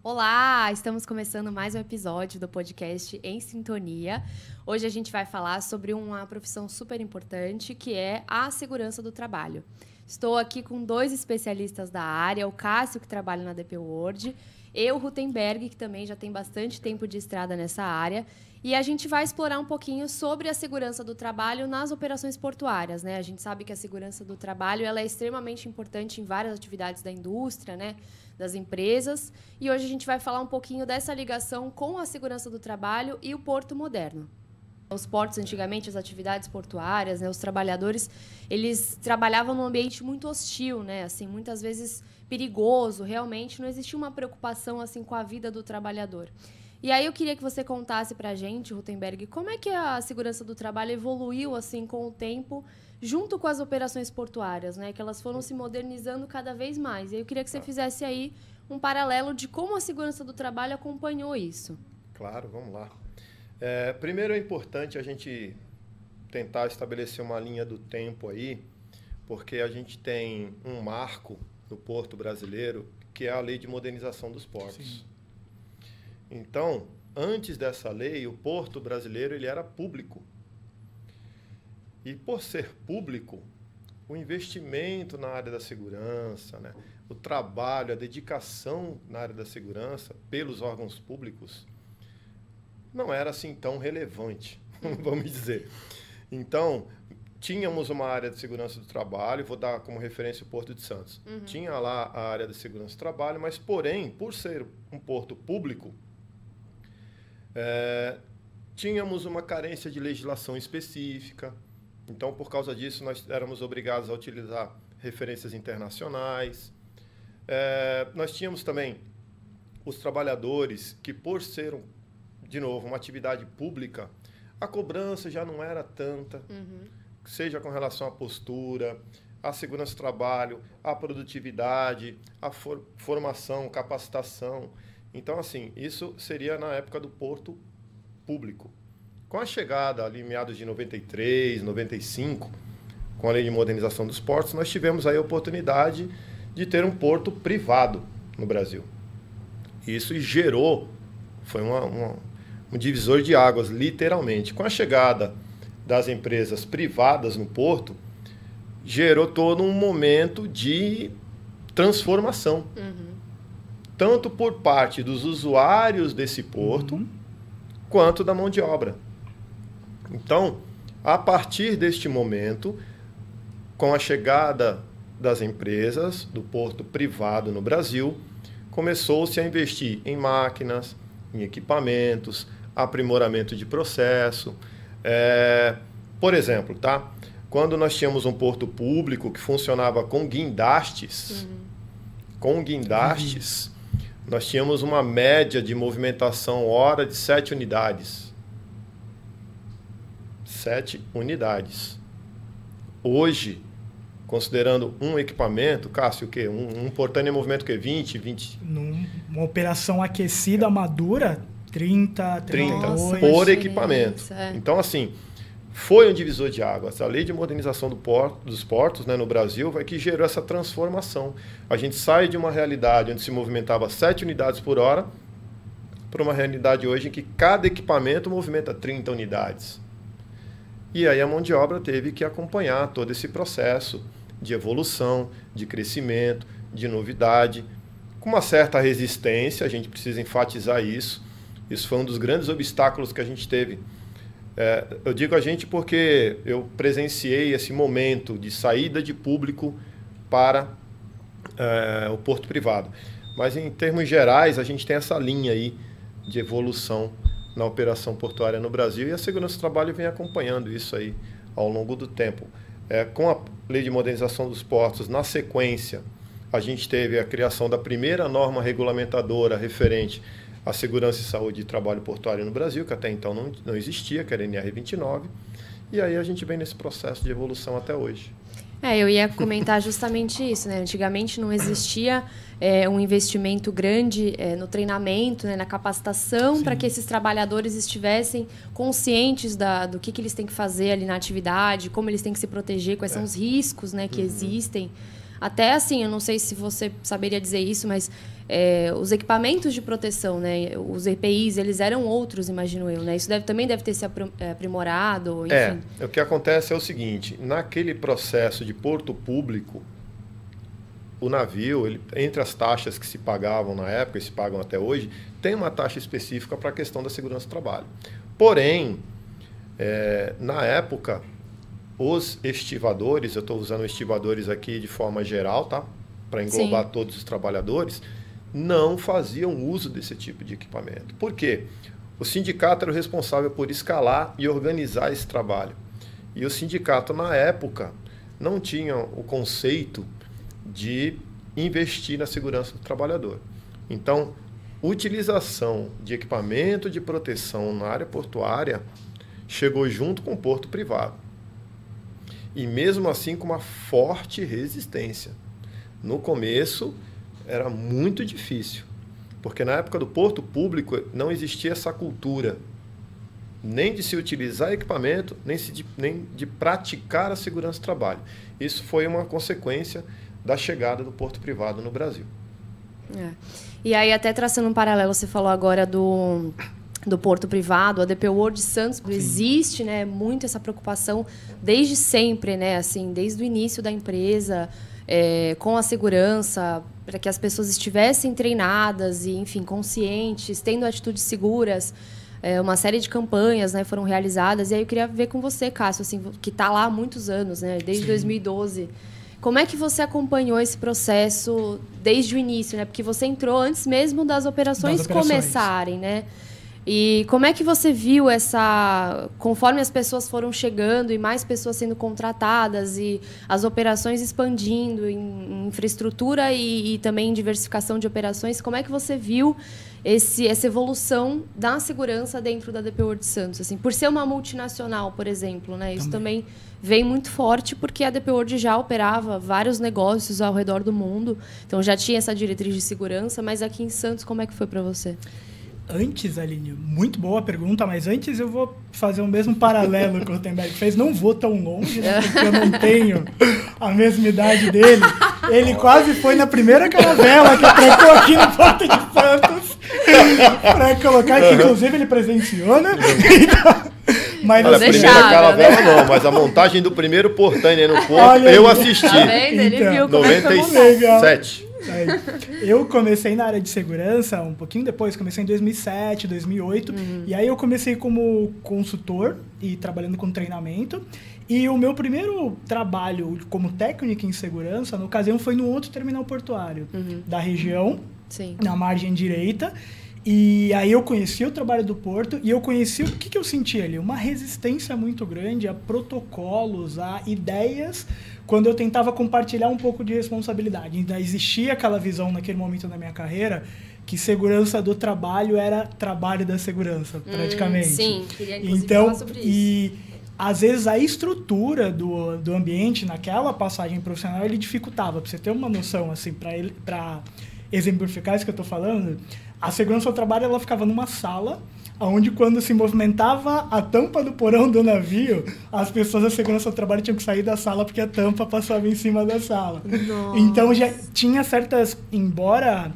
Olá, estamos começando mais um episódio do podcast Em Sintonia. Hoje a gente vai falar sobre uma profissão super importante, que é a segurança do trabalho. Estou aqui com dois especialistas da área, o Cássio, que trabalha na DP World, e o Rutenberg, que também já tem bastante tempo de estrada nessa área. E a gente vai explorar um pouquinho sobre a segurança do trabalho nas operações portuárias, né? A gente sabe que a segurança do trabalho ela é extremamente importante em várias atividades da indústria, né? Das empresas. E hoje a gente vai falar um pouquinho dessa ligação com a segurança do trabalho e o porto moderno. Os portos, antigamente, as atividades portuárias, né, os trabalhadores, eles trabalhavam num ambiente muito hostil, né, assim, muitas vezes perigoso, realmente, não existia uma preocupação assim, com a vida do trabalhador. E aí eu queria que você contasse para a gente, Rutenberg, como é que a segurança do trabalho evoluiu assim, com o tempo, junto com as operações portuárias, né, que elas foram se modernizando cada vez mais. E aí eu queria que você fizesse aí um paralelo de como a segurança do trabalho acompanhou isso. Claro, vamos lá. Primeiro é importante a gente tentar estabelecer uma linha do tempo aí, porque a gente tem um marco no porto brasileiro, que é a Lei de Modernização dos Portos. Sim. Então, antes dessa lei, o porto brasileiro ele era público. E por ser público, o investimento na área da segurança, né, o trabalho, a dedicação na área da segurança pelos órgãos públicos não era assim tão relevante, vamos dizer. Então, tínhamos uma área de segurança do trabalho, vou dar como referência o Porto de Santos. Tinha lá a área de segurança do trabalho, mas, porém, por ser um porto público, tínhamos uma carência de legislação específica. Então, por causa disso, nós éramos obrigados a utilizar referências internacionais. Nós tínhamos também os trabalhadores que, por ser de novo, uma atividade pública, a cobrança já não era tanta, seja com relação à postura, à segurança do trabalho, à produtividade, à formação, capacitação. Então, assim, isso seria na época do porto público. Com a chegada ali, meados de 93, 95, com a Lei de Modernização dos Portos, nós tivemos aí a oportunidade de ter um porto privado no Brasil. Isso gerou, foi um divisor de águas, literalmente. Com a chegada das empresas privadas no porto, gerou todo um momento de transformação. Tanto por parte dos usuários desse porto, quanto da mão de obra. Então, a partir deste momento, com a chegada das empresas do porto privado no Brasil, começou-se a investir em máquinas, em equipamentos, aprimoramento de processo. Por exemplo, tá? Quando nós tínhamos um porto público que funcionava com guindastes, nós tínhamos uma média de movimentação hora de 7 unidades. 7 unidades. Hoje, considerando um equipamento, Cássio, o quê? Um portão em movimento, o quê? 20? Uma operação aquecida, madura, 30 por equipamento. Então, assim, foi um divisor de águas. A Lei de Modernização dos Portos, né, no Brasil, que gerou essa transformação. A gente sai de uma realidade onde se movimentava 7 unidades por hora para uma realidade hoje em que cada equipamento movimenta 30 unidades. E aí a mão de obra teve que acompanhar todo esse processo de evolução, de crescimento, de novidade, com uma certa resistência, a gente precisa enfatizar isso. Isso foi um dos grandes obstáculos que a gente teve. Eu digo a gente porque eu presenciei esse momento de saída de público para o porto privado. Mas, em termos gerais, a gente tem essa linha aí de evolução na operação portuária no Brasil e a segurança do trabalho vem acompanhando isso aí ao longo do tempo. Com a Lei de Modernização dos Portos, na sequência, a gente teve a criação da primeira norma regulamentadora referente à segurança e saúde de trabalho portuário no Brasil, que até então não existia, que era a NR29, e aí a gente vem nesse processo de evolução até hoje. Eu ia comentar justamente isso, né? Antigamente não existia um investimento grande no treinamento, né? Na capacitação, para que esses trabalhadores estivessem conscientes do que eles têm que fazer ali na atividade, como eles têm que se proteger, quais são os riscos, né, que existem. até assim, eu não sei se você saberia dizer isso, mas os equipamentos de proteção, né? Os EPIs, eles eram outros, imagino eu, né? Isso também deve ter se aprimorado, enfim. O que acontece é o seguinte, naquele processo de porto público, o navio, entre as taxas que se pagavam na época e se pagam até hoje, tem uma taxa específica para a questão da segurança do trabalho. Porém, na época, os estivadores, eu estou usando estivadores aqui de forma geral, tá? Para englobar todos os trabalhadores, não faziam uso desse tipo de equipamento. Por quê? O sindicato era o responsável por escalar e organizar esse trabalho. E o sindicato, na época, não tinha o conceito de investir na segurança do trabalhador. Então, utilização de equipamento de proteção na área portuária chegou junto com o porto privado. E mesmo assim com uma forte resistência. No começo era muito difícil, porque na época do porto público não existia essa cultura, nem de se utilizar equipamento, nem de praticar a segurança do trabalho. Isso foi uma consequência da chegada do porto privado no Brasil. E aí, até traçando um paralelo, você falou agora do porto privado, a DP World Santos, existe, né, muito essa preocupação desde sempre, né, assim, desde o início da empresa, com a segurança, para que as pessoas estivessem treinadas e, enfim, conscientes, tendo atitudes seguras. Uma série de campanhas, né, foram realizadas. E aí eu queria ver com você, Cássio, assim, que está lá há muitos anos, né, desde 2012. Como é que você acompanhou esse processo desde o início, né? Porque você entrou antes mesmo das operações começarem, né? E como é que você viu conforme as pessoas foram chegando e mais pessoas sendo contratadas e as operações expandindo em infraestrutura e também em diversificação de operações, como é que você viu essa evolução da segurança dentro da DP World Santos? Assim, por ser uma multinacional, por exemplo, né? Isso também vem muito forte porque a DP World já operava vários negócios ao redor do mundo, então já tinha essa diretriz de segurança, mas aqui em Santos, como é que foi para você? Antes, Aline, muito boa a pergunta, mas antes eu vou fazer o mesmo paralelo que o Rotenberg fez. Não vou tão longe, né, porque eu não tenho a mesma idade dele. Ele quase foi na primeira caravela que atracou aqui no Porto de Santos para colocar, que inclusive ele presenciou, né? Então, mas olha, a primeira caravela não, mas a montagem do primeiro portão no porto, eu assisti. Tá vendo? Ele viu como 97. Eu comecei na área de segurança um pouquinho depois, comecei em 2007, 2008, e aí eu comecei como consultor e trabalhando com treinamento, e o meu primeiro trabalho como técnico em segurança, na ocasião, foi no outro terminal portuário da região, na margem direita. E aí eu conheci o trabalho do Porto e eu conheci o que eu senti ali? Uma resistência muito grande a protocolos, a ideias, quando eu tentava compartilhar um pouco de responsabilidade. Ainda existia aquela visão naquele momento da minha carreira que segurança do trabalho era trabalho da segurança, praticamente. Sim, queria inclusive falar sobre isso. E às vezes a estrutura do ambiente naquela passagem profissional ele dificultava. Para você ter uma noção, assim, para exemplificar isso que eu estou falando, a segurança do trabalho ela ficava numa sala onde, quando se movimentava a tampa do porão do navio, as pessoas da segurança do trabalho tinham que sair da sala porque a tampa passava em cima da sala. Nossa. Então, já tinha certas... Embora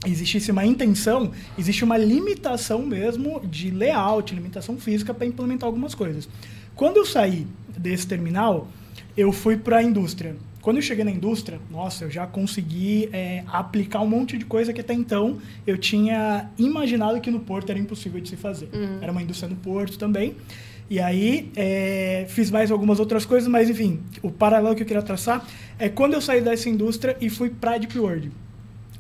existisse uma intenção, existe uma limitação mesmo de layout, limitação física para implementar algumas coisas. Quando eu saí desse terminal, eu fui para a indústria. Quando eu cheguei na indústria, nossa, eu já consegui aplicar um monte de coisa que até então eu tinha imaginado que no porto era impossível de se fazer. Era uma indústria no porto também. E aí fiz mais algumas outras coisas, mas enfim, o paralelo que eu queria traçar é quando eu saí dessa indústria e fui para a Deep World.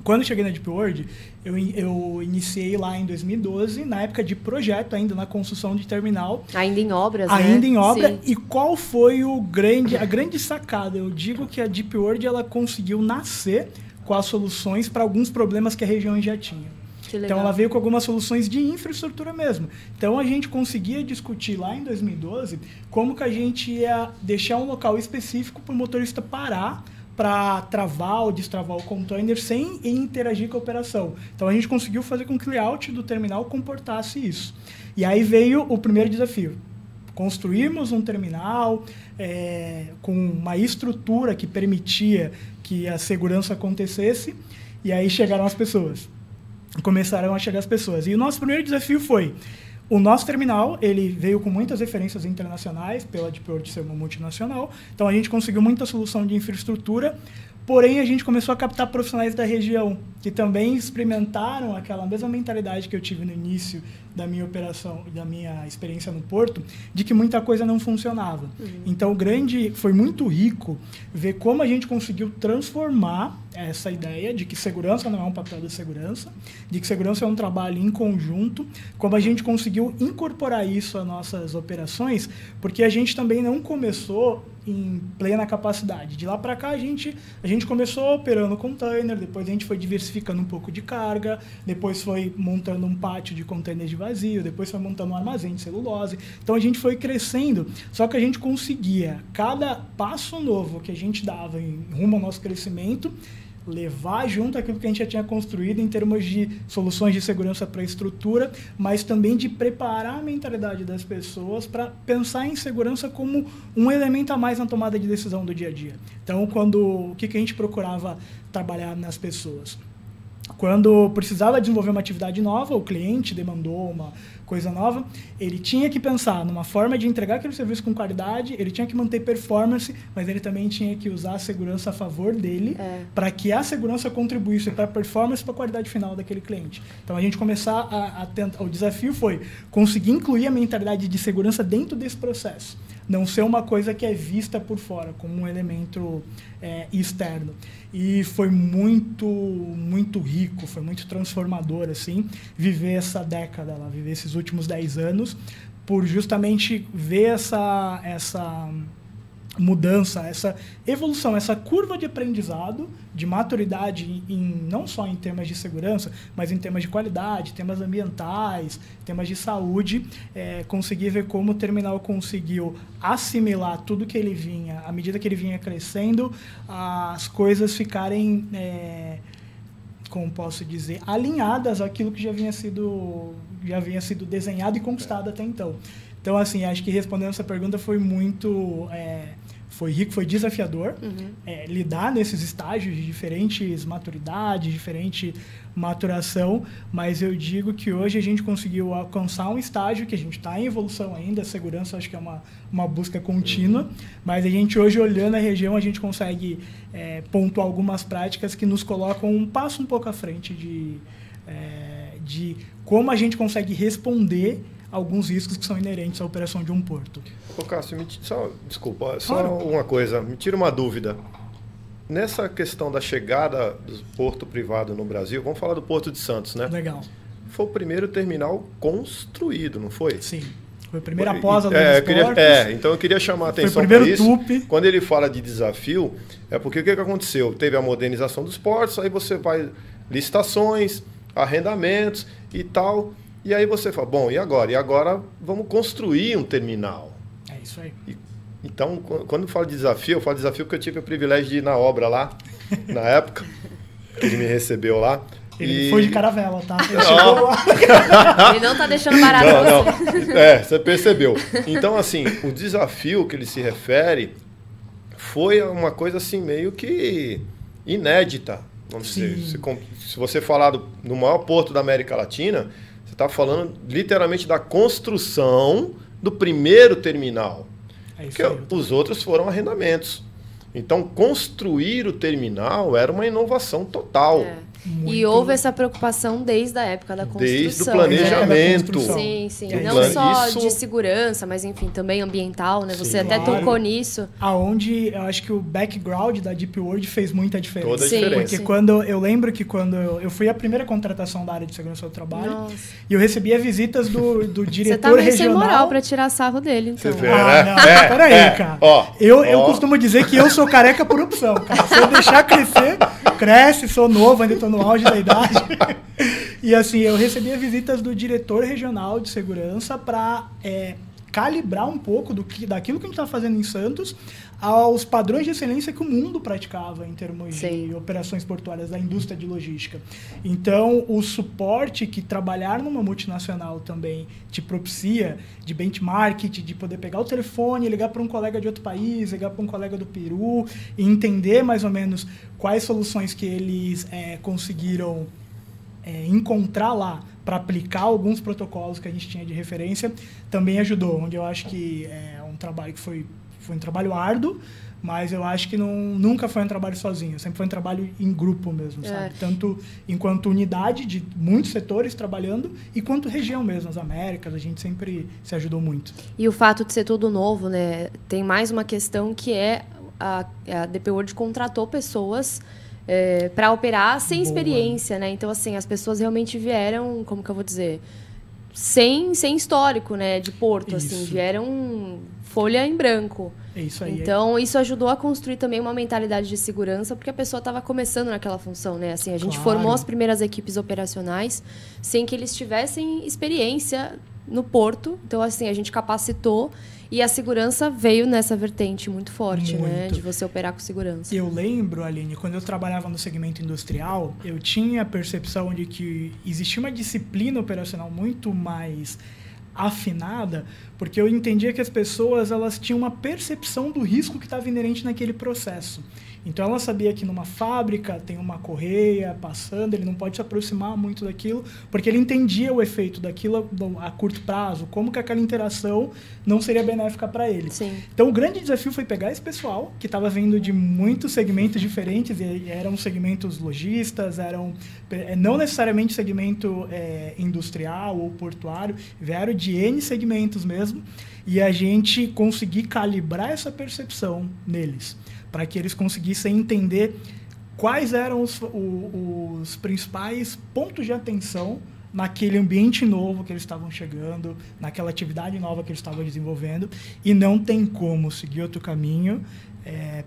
Quando eu cheguei na Deep World, eu iniciei lá em 2012, na época de projeto ainda, na construção de terminal. Ainda em obras, ainda né? em obra. Sim. E qual foi a grande sacada? Eu digo que a Deep World ela conseguiu nascer com as soluções para alguns problemas que a região já tinha. Então, ela veio com algumas soluções de infraestrutura mesmo. Então, a gente conseguia discutir lá em 2012 como que a gente ia deixar um local específico para o motorista parar para travar ou destravar o container sem interagir com a operação. Então, a gente conseguiu fazer com que o layout do terminal comportasse isso. E aí veio o primeiro desafio. construímos um terminal com uma estrutura que permitia que a segurança acontecesse, e aí chegaram as pessoas. Começaram a chegar as pessoas. E o nosso primeiro desafio foi... O nosso terminal, ele veio com muitas referências internacionais, pela Deep World ser uma multinacional. Então, a gente conseguiu muita solução de infraestrutura, porém, a gente começou a captar profissionais da região, que também experimentaram aquela mesma mentalidade que eu tive no início da minha operação, da minha experiência no Porto, de que muita coisa não funcionava. Então, foi muito rico ver como a gente conseguiu transformar essa ideia de que segurança não é um papel da segurança, de que segurança é um trabalho em conjunto, como a gente conseguiu incorporar isso às nossas operações, porque a gente também não começou em plena capacidade. De lá para cá, a gente começou operando container, depois a gente foi diversificando um pouco de carga, depois foi montando um pátio de containers de vazio, depois foi montando um armazém de celulose. Então, a gente foi crescendo, só que a gente conseguia, cada passo novo que a gente dava em rumo ao nosso crescimento, levar junto aquilo que a gente já tinha construído em termos de soluções de segurança para a estrutura, mas também de preparar a mentalidade das pessoas para pensar em segurança como um elemento a mais na tomada de decisão do dia a dia. Então, o que a gente procurava trabalhar nas pessoas? Quando precisava desenvolver uma atividade nova, o cliente demandou uma coisa nova, ele tinha que pensar numa forma de entregar aquele serviço com qualidade, ele tinha que manter performance, mas ele também tinha que usar a segurança a favor dele para que a segurança contribuísse para a performance e para a qualidade final daquele cliente. Então, a gente começar a tentar... O desafio foi conseguir incluir a mentalidade de segurança dentro desse processo. Não ser uma coisa que é vista por fora, como um elemento externo. E foi muito, muito rico, foi muito transformador, assim, viver essa década lá, viver esses últimos 10 anos, por justamente ver essa mudança, essa evolução, essa curva de aprendizado, de maturidade, não só em temas de segurança, mas em temas de qualidade, temas ambientais, temas de saúde, conseguir ver como o terminal conseguiu assimilar tudo que ele vinha, à medida que ele vinha crescendo, as coisas ficarem, como posso dizer, alinhadas àquilo que já havia sido desenhado e conquistado até então. Então, assim, acho que respondendo essa pergunta foi muito... Foi rico, foi desafiador lidar nesses estágios de diferentes maturidades, diferente maturação, mas eu digo que hoje a gente conseguiu alcançar um estágio que a gente está em evolução ainda, a segurança acho que é uma busca contínua, mas a gente hoje, olhando a região, a gente consegue pontuar algumas práticas que nos colocam um passo um pouco à frente de como a gente consegue responder alguns riscos que são inerentes à operação de um porto. Ô Cássio, desculpa, só uma coisa, me tira uma dúvida. Nessa questão da chegada do porto privado no Brasil, vamos falar do Porto de Santos, né? Legal. Foi o primeiro terminal construído, não foi? Sim. Foi a primeira posa dos portos. Então eu queria chamar a atenção para isso. Foi o primeiro tupi. Quando ele fala de desafio, é porque o que aconteceu? Teve a modernização dos portos, aí você vai licitações, arrendamentos e tal... E aí você fala, bom, e agora? E agora vamos construir um terminal. É isso aí. Então, quando eu falo de desafio, eu falo de desafio porque eu tive o privilégio de ir na obra lá, na época, que ele me recebeu lá. Ele foi de caravela, tá? Ele chegou lá. Ele não tá deixando barato você. Você percebeu. Então, assim, o desafio que ele se refere foi uma coisa assim meio que inédita. Vamos dizer, se você falar do maior porto da América Latina... Está falando literalmente da construção do primeiro terminal. Porque os outros foram arrendamentos. Então, construir o terminal era uma inovação total. E houve essa preocupação desde a época da construção. Desde o planejamento. Sim. Não só de segurança, mas enfim, também ambiental, né? Você até tocou nisso. Aonde eu acho que o background da Deep World fez muita diferença. Toda a diferença. Porque eu lembro que quando eu fui a primeira contratação da área de segurança do trabalho, e eu recebia visitas do diretor regional. Você tá meio sem moral pra tirar sarro dele, então. Você vê, não, peraí, cara. Eu costumo dizer que eu sou careca por opção, cara. Se eu deixar crescer, cresce, sou novo, ainda tô no auge da idade. E assim, eu recebia visitas do diretor regional de segurança para calibrar um pouco daquilo que a gente estava fazendo em Santos, aos padrões de excelência que o mundo praticava em termos Sim. de operações portuárias da indústria de logística. Então, o suporte que trabalhar numa multinacional também te propicia, de benchmark, de poder pegar o telefone, ligar para um colega de outro país, ligar para um colega do Peru, e entender mais ou menos quais soluções que eles conseguiram encontrar lá para aplicar alguns protocolos que a gente tinha de referência, também ajudou, onde eu acho que é um trabalho que foi um trabalho árduo, mas eu acho que nunca foi um trabalho sozinho, sempre foi um trabalho em grupo mesmo, sabe? Tanto enquanto unidade de muitos setores trabalhando, e quanto região mesmo, as Américas, a gente sempre se ajudou muito. E o fato de ser tudo novo, né? Tem mais uma questão que a DP World contratou pessoas para operar sem experiência, né? Então, assim, as pessoas realmente vieram, como que eu vou dizer, sem histórico, né, de porto, assim, vieram folha em branco. É isso aí. Então, isso ajudou a construir também uma mentalidade de segurança, porque a pessoa estava começando naquela função, né? Assim, a gente formou as primeiras equipes operacionais sem que eles tivessem experiência no porto. Então, assim, a gente capacitou e a segurança veio nessa vertente muito forte, né? De você operar com segurança. Eu lembro, Aline, quando eu trabalhava no segmento industrial, eu tinha a percepção de que existia uma disciplina operacional muito mais afinada, porque eu entendia que as pessoas elas tinham uma percepção do risco que estava inerente naquele processo. Então, ela sabia que numa fábrica tem uma correia passando, ele não pode se aproximar muito daquilo, porque ele entendia o efeito daquilo a curto prazo, como que aquela interação não seria benéfica para ele. Sim. Então, o grande desafio foi pegar esse pessoal, que estava vindo de muitos segmentos diferentes, e eram segmentos lojistas, não necessariamente segmento industrial ou portuário, vieram de N segmentos mesmo, e a gente conseguir calibrar essa percepção neles, para que eles conseguissem entender quais eram os principais pontos de atenção naquele ambiente novo que eles estavam chegando, naquela atividade nova que eles estavam desenvolvendo, e não tem como seguir outro caminho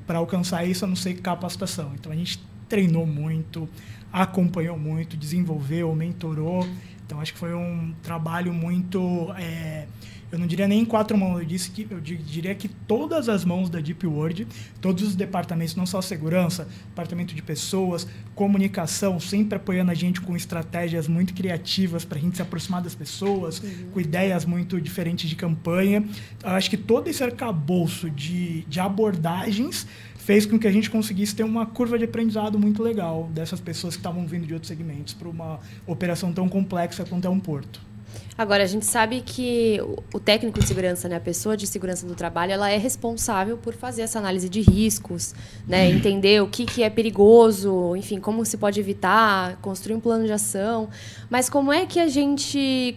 para alcançar isso, a não ser capacitação. Então, a gente treinou muito, acompanhou muito, desenvolveu, mentorou. Então, acho que foi um trabalho muito... eu não diria nem em 4 mãos, eu diria que todas as mãos da Deep World, todos os departamentos, não só segurança, departamento de pessoas, comunicação, sempre apoiando a gente com estratégias muito criativas para a gente se aproximar das pessoas, com ideias muito diferentes de campanha. Eu acho que todo esse arcabouço de abordagens fez com que a gente conseguisse ter uma curva de aprendizado muito legal dessas pessoas que estavam vindo de outros segmentos para uma operação tão complexa quanto é um porto. Agora, a gente sabe que o técnico de segurança, né, a pessoa de segurança do trabalho, ela é responsável por fazer essa análise de riscos, né, entender o que é perigoso, enfim, como se pode evitar, construir um plano de ação. Mas como é que a gente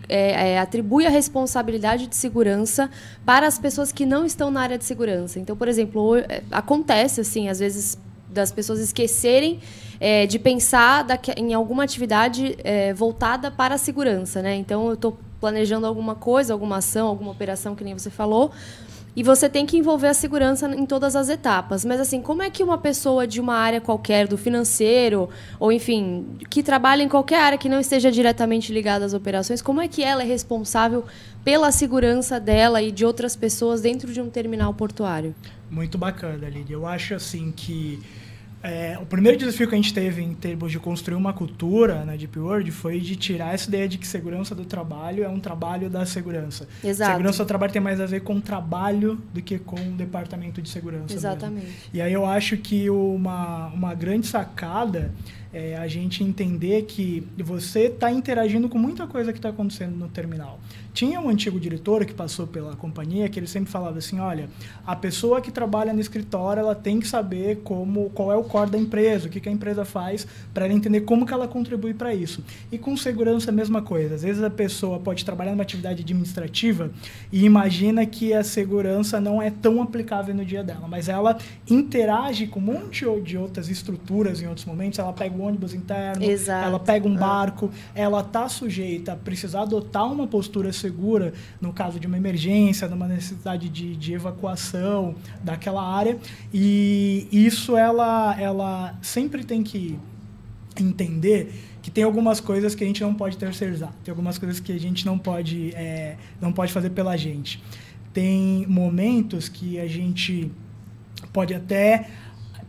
atribui a responsabilidade de segurança para as pessoas que não estão na área de segurança? Então, por exemplo, acontece, assim, às vezes, das pessoas esquecerem de pensar em alguma atividade voltada para a segurança, né? Então, eu estou planejando alguma coisa, alguma ação, alguma operação, que nem você falou, e você tem que envolver a segurança em todas as etapas. Mas, assim, como é que uma pessoa de uma área qualquer, do financeiro, ou, enfim, que trabalha em qualquer área que não esteja diretamente ligada às operações, como é que ela é responsável pela segurança dela e de outras pessoas dentro de um terminal portuário? Muito bacana, Lídia. Eu acho, assim, que o primeiro desafio que a gente teve em termos de construir uma cultura na Deep World foi de tirar essa ideia de que segurança do trabalho é um trabalho da segurança. Exato. Segurança do trabalho tem mais a ver com trabalho do que com o departamento de segurança. Exatamente. Mesmo. E aí eu acho que uma grande sacada é a gente entender que você está interagindo com muita coisa que está acontecendo no terminal. Tinha um antigo diretor que passou pela companhia que ele sempre falava assim, olha, a pessoa que trabalha no escritório, ela tem que saber qual é o core da empresa, o que a empresa faz, para ela entender como que ela contribui para isso. E com segurança a mesma coisa. Às vezes a pessoa pode trabalhar numa atividade administrativa e imagina que a segurança não é tão aplicável no dia dela, mas ela interage com um monte de outras estruturas em outros momentos, ela pega o ônibus interno, Exato. ela pega um barco, ela está sujeita a precisar adotar uma postura segura no caso de uma emergência, numa necessidade de evacuação daquela área, e isso ela sempre tem que entender que tem algumas coisas que a gente não pode terceirizar, tem algumas coisas que a gente não pode fazer pela gente. Tem momentos que a gente pode até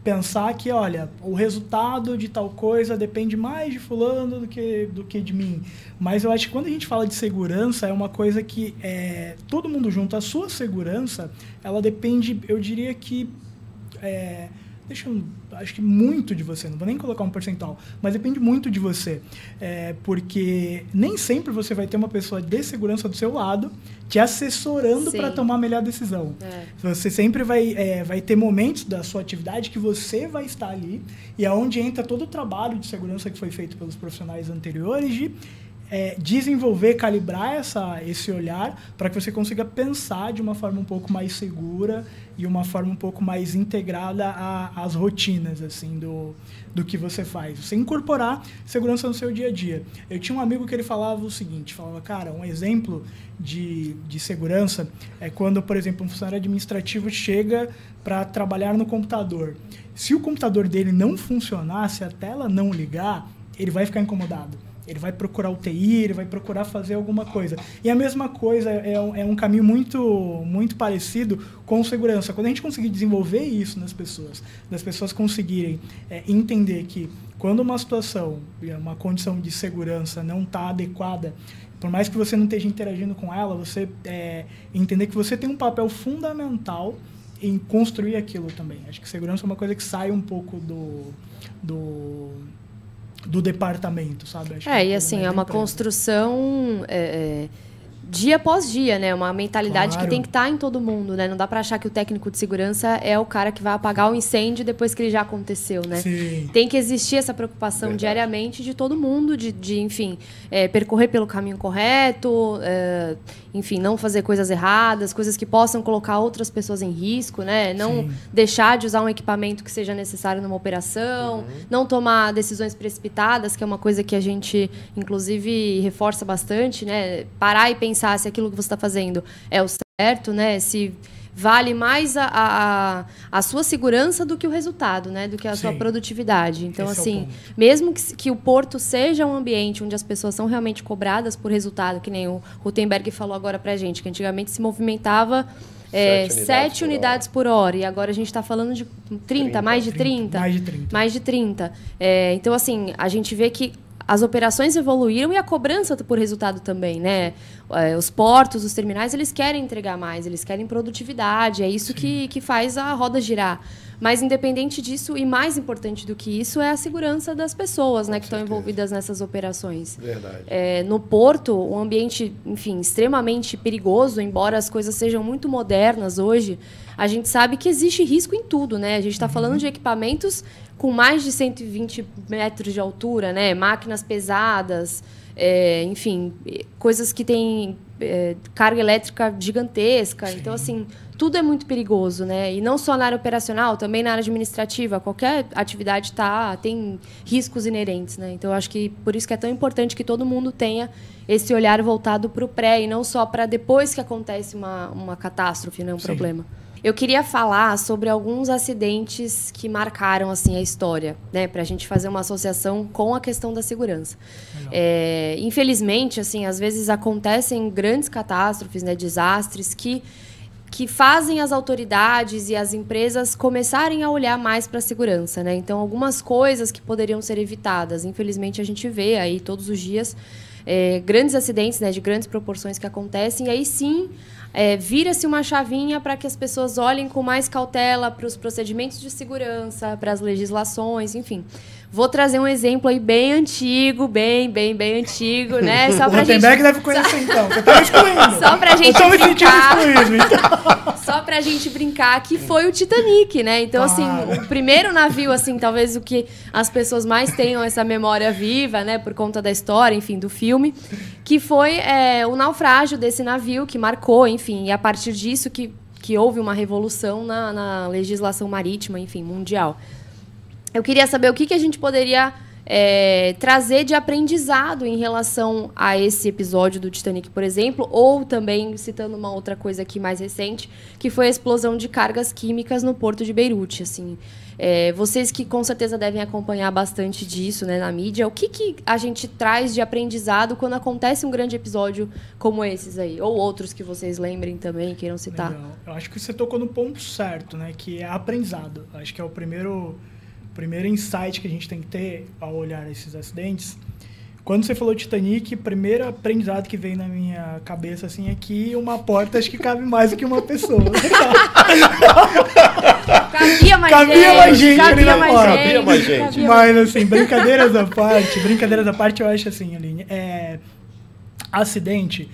pensar que, olha, o resultado de tal coisa depende mais de fulano do que de mim. Mas eu acho que quando a gente fala de segurança, é uma coisa que todo mundo junto. A sua segurança, ela depende, eu diria que... acho que muito de você, não vou nem colocar um percentual, mas depende muito de você. Porque nem sempre você vai ter uma pessoa de segurança do seu lado te assessorando para tomar a melhor decisão. Você sempre vai ter momentos da sua atividade que você vai estar ali, e é onde entra todo o trabalho de segurança que foi feito pelos profissionais anteriores de desenvolver, calibrar esse olhar para que você consiga pensar de uma forma um pouco mais segura e uma forma um pouco mais integrada às rotinas assim, do que você faz. Você incorporar segurança no seu dia a dia. Eu tinha um amigo que ele falava o seguinte, cara, um exemplo de segurança é quando, por exemplo, um funcionário administrativo chega para trabalhar no computador. Se o computador dele não funcionar, se a tela não ligar, ele vai ficar incomodado. Ele vai procurar UTI, ele vai procurar fazer alguma coisa. E a mesma coisa é um caminho muito, muito parecido com segurança. Quando a gente conseguir desenvolver isso nas pessoas, das pessoas conseguirem entender que quando uma situação, uma condição de segurança não está adequada, por mais que você não esteja interagindo com ela, você entender que você tem um papel fundamental em construir aquilo também. Acho que segurança é uma coisa que sai um pouco do departamento, sabe? Acho e assim, é uma construção dia após dia, né? Uma mentalidade que tem que estar em todo mundo, né? Não dá para achar que o técnico de segurança é o cara que vai apagar o incêndio depois que ele já aconteceu, né? Sim. Tem que existir essa preocupação diariamente de todo mundo, de enfim, percorrer pelo caminho correto, enfim, não fazer coisas erradas, coisas que possam colocar outras pessoas em risco, né? Não deixar de usar um equipamento que seja necessário numa operação, não tomar decisões precipitadas, que é uma coisa que a gente, inclusive, reforça bastante, né? Parar e pensar se aquilo que você está fazendo é o certo, né? Se vale mais a sua segurança do que o resultado, né? Do que a sua produtividade. Então, esse assim, mesmo que o porto seja um ambiente onde as pessoas são realmente cobradas por resultado, que nem o Rutenberg falou agora pra gente, que antigamente se movimentava 7 unidades por hora, e agora a gente está falando de 30, mais de 30. Mais de 30. Então, assim, a gente vê que as operações evoluíram e a cobrança por resultado também, né? Os portos, os terminais, eles querem entregar mais, eles querem produtividade, é isso que faz a roda girar. Mas, independente disso, e mais importante do que isso, é a segurança das pessoas, né, que estão envolvidas nessas operações. Verdade. No porto, um ambiente, enfim, extremamente perigoso, embora as coisas sejam muito modernas hoje, a gente sabe que existe risco em tudo, né? A gente está falando de equipamentos com mais de 120 metros de altura, né? Máquinas pesadas, enfim, coisas que têm carga elétrica gigantesca. Então, assim, tudo é muito perigoso, né? E não só na área operacional, também na área administrativa. Qualquer atividade tem riscos inerentes, né? Então, eu acho que por isso que é tão importante que todo mundo tenha esse olhar voltado para o pré e não só para depois que acontece uma catástrofe, né? Um problema. Eu queria falar sobre alguns acidentes que marcaram assim a história, né, para a gente fazer uma associação com a questão da segurança. Infelizmente, assim, às vezes acontecem grandes catástrofes, né, desastres que fazem as autoridades e as empresas começarem a olhar mais para a segurança, né? Então, algumas coisas que poderiam ser evitadas, infelizmente a gente vê aí todos os dias grandes acidentes, né, de grandes proporções que acontecem, e aí sim vira-se uma chavinha para que as pessoas olhem com mais cautela para os procedimentos de segurança, para as legislações, enfim. Vou trazer um exemplo aí bem antigo, bem antigo, né? Só pra gente... deve conhecer, então. Você tá me excluindo. Só pra gente brincar. Então. Só pra gente brincar, que foi o Titanic, né? Então, assim, o primeiro navio, assim, talvez o que as pessoas mais tenham essa memória viva, né? Por conta da história, enfim, do filme, que foi o naufrágio desse navio, que marcou, enfim, e a partir disso que houve uma revolução na legislação marítima, enfim, mundial. Eu queria saber o que a gente poderia trazer de aprendizado em relação a esse episódio do Titanic, por exemplo, ou também, citando uma outra coisa aqui mais recente, que foi a explosão de cargas químicas no porto de Beirute, assim. Vocês que com certeza devem acompanhar bastante disso, né, na mídia, o que a gente traz de aprendizado quando acontece um grande episódio como esses aí? Ou outros que vocês lembrem também, queiram citar? Legal. Eu acho que você tocou no ponto certo, né, que é aprendizado. Acho que é o primeiro insight que a gente tem que ter ao olhar esses acidentes. Quando você falou Titanic, o primeiro aprendizado que veio na minha cabeça assim, é que uma porta acho que cabe mais do que uma pessoa. Cabia mais gente. Mas, assim, brincadeiras à parte, eu acho assim, Aline, acidente,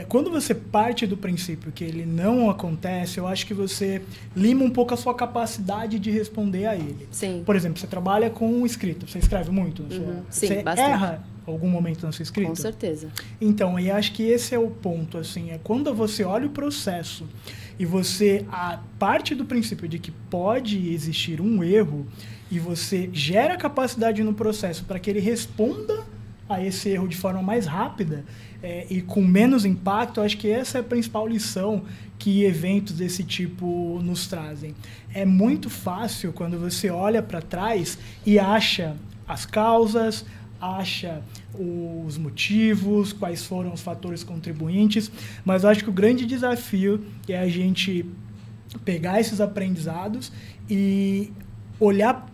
quando você parte do princípio que ele não acontece, eu acho que você lima um pouco a sua capacidade de responder a ele. Sim. Por exemplo, você trabalha com escrita, você escreve muito? Sim, você bastante. Erra algum momento na sua escrita? Com certeza. Então, e acho que esse é o ponto, assim, quando você olha o processo e você parte do princípio de que pode existir um erro e você gera capacidade no processo para que ele responda a esse erro de forma mais rápida e com menos impacto, eu acho que essa é a principal lição que eventos desse tipo nos trazem. É muito fácil quando você olha para trás e acha as causas, acha os motivos, quais foram os fatores contribuintes, mas eu acho que o grande desafio é a gente pegar esses aprendizados e olhar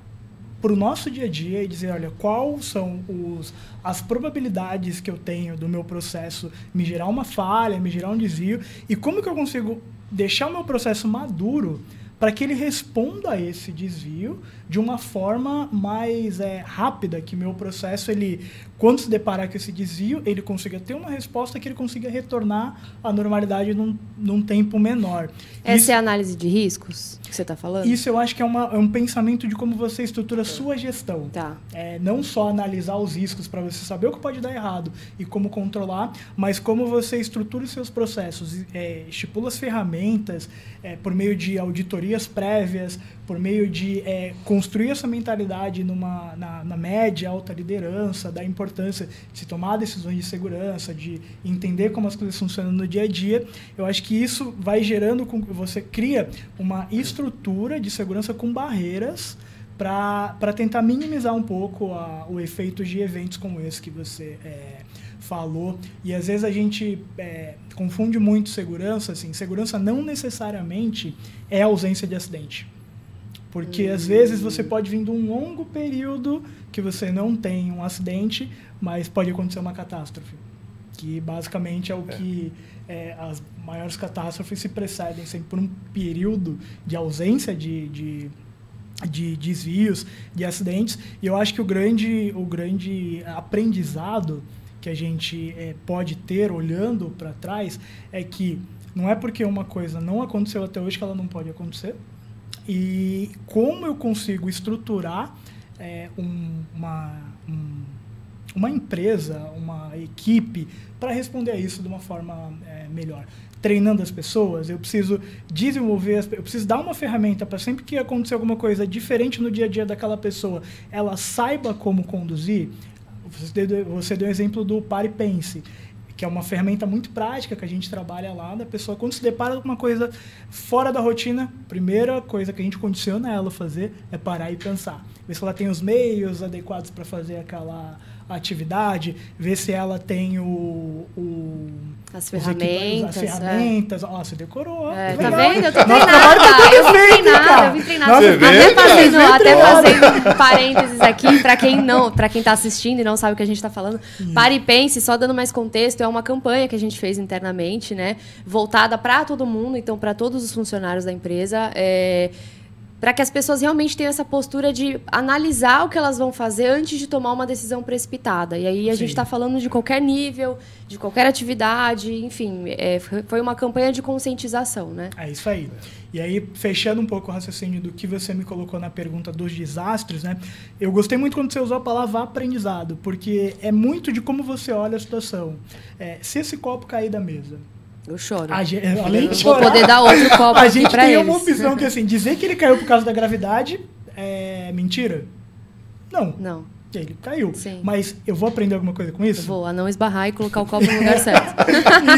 para o nosso dia a dia e dizer, olha, quais são as probabilidades que eu tenho do meu processo me gerar uma falha, me gerar um desvio, e como que eu consigo deixar o meu processo maduro para que ele responda a esse desvio de uma forma mais rápida, que meu processo, quando se deparar com esse desvio, ele consiga ter uma resposta que ele consiga retornar à normalidade num tempo menor. Essa é a análise de riscos que você está falando? Isso eu acho que é um pensamento de como você estrutura a sua gestão. Tá. Não só analisar os riscos para você saber o que pode dar errado e como controlar, mas como você estrutura os seus processos, estipula as ferramentas por meio de auditorias prévias, por meio de construir essa mentalidade na média, alta liderança, da importância de se tomar decisões de segurança, de entender como as coisas funcionam no dia a dia. Eu acho que isso vai gerando com que você cria uma estrutura de segurança com barreiras para tentar minimizar um pouco o efeito de eventos como esse que você falou. E às vezes a gente confunde muito segurança. Assim, segurança não necessariamente é ausência de acidente. Porque às vezes você pode vir de um longo período que você não tem um acidente, mas pode acontecer uma catástrofe. Que basicamente é o que as maiores catástrofes se precedem sempre por um período de ausência de desvios, de acidentes. E eu acho que o grande aprendizado que a gente pode ter olhando para trás é que não é porque uma coisa não aconteceu até hoje que ela não pode acontecer. E como eu consigo estruturar uma empresa, uma equipe para responder a isso de uma forma melhor. Treinando as pessoas, eu preciso desenvolver, eu preciso dar uma ferramenta para sempre que acontecer alguma coisa diferente no dia a dia daquela pessoa, ela saiba como conduzir. Você deu o exemplo do Pare e Pense, que é uma ferramenta muito prática que a gente trabalha lá, da pessoa, quando se depara com uma coisa fora da rotina, a primeira coisa que a gente condiciona ela a fazer é parar e pensar. Ver se ela tem os meios adequados para fazer aquela atividade, ver se ela tem as ferramentas. Ó, você decorou. Tá vendo? Eu tô treinada. Eu vim treinada. Até fazendo parênteses aqui, pra quem tá assistindo e não sabe o que a gente tá falando. Pare e Pense, só dando mais contexto, é uma campanha que a gente fez internamente, né? Voltada para todo mundo, então para todos os funcionários da empresa. Para que as pessoas realmente tenham essa postura de analisar o que elas vão fazer antes de tomar uma decisão precipitada. E aí a gente está falando de qualquer nível, de qualquer atividade, enfim, foi uma campanha de conscientização, né? É isso aí. E aí, fechando um pouco o raciocínio do que você me colocou na pergunta dos desastres, né? Eu gostei muito quando você usou a palavra aprendizado, porque é muito de como você olha a situação. Se esse copo cair da mesa, eu choro. Além de chorar, vou poder dar outro copo a gente pra tem eles. Uma opção que, assim, dizer que ele caiu por causa da gravidade é mentira? Não. E aí ele caiu. Sim. Mas eu vou aprender alguma coisa com isso? Vou, a não esbarrar e colocar o copo no lugar certo.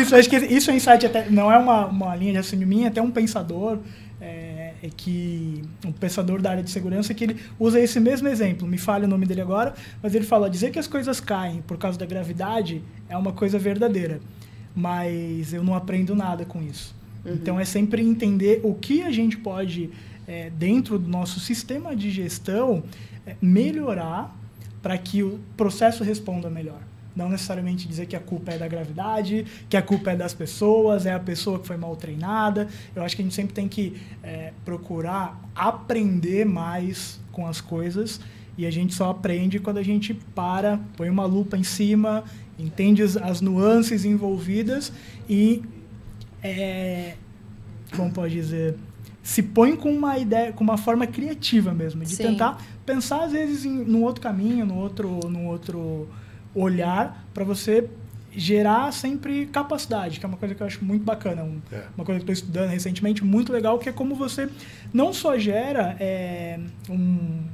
Isso, acho que isso é um insight, até, não é uma linha de raciocínio minha, até um pensador, um pensador da área de segurança, que ele usa esse mesmo exemplo, me falha o nome dele agora, mas ele fala, dizer que as coisas caem por causa da gravidade é uma coisa verdadeira, mas eu não aprendo nada com isso. Então é sempre entender o que a gente pode, dentro do nosso sistema de gestão, melhorar para que o processo responda melhor. Não necessariamente dizer que a culpa é da gravidade, que a culpa é das pessoas, é a pessoa que foi mal treinada. Eu acho que a gente sempre tem que procurar aprender mais com as coisas, e a gente só aprende quando a gente põe uma lupa em cima, entende as nuances envolvidas e, como pode dizer, se põe com uma ideia, com uma forma criativa mesmo, de tentar pensar às vezes num outro caminho, num outro olhar, para você gerar sempre capacidade, que é uma coisa que eu acho muito bacana, uma coisa que eu estou estudando recentemente, muito legal, que é como você não só gera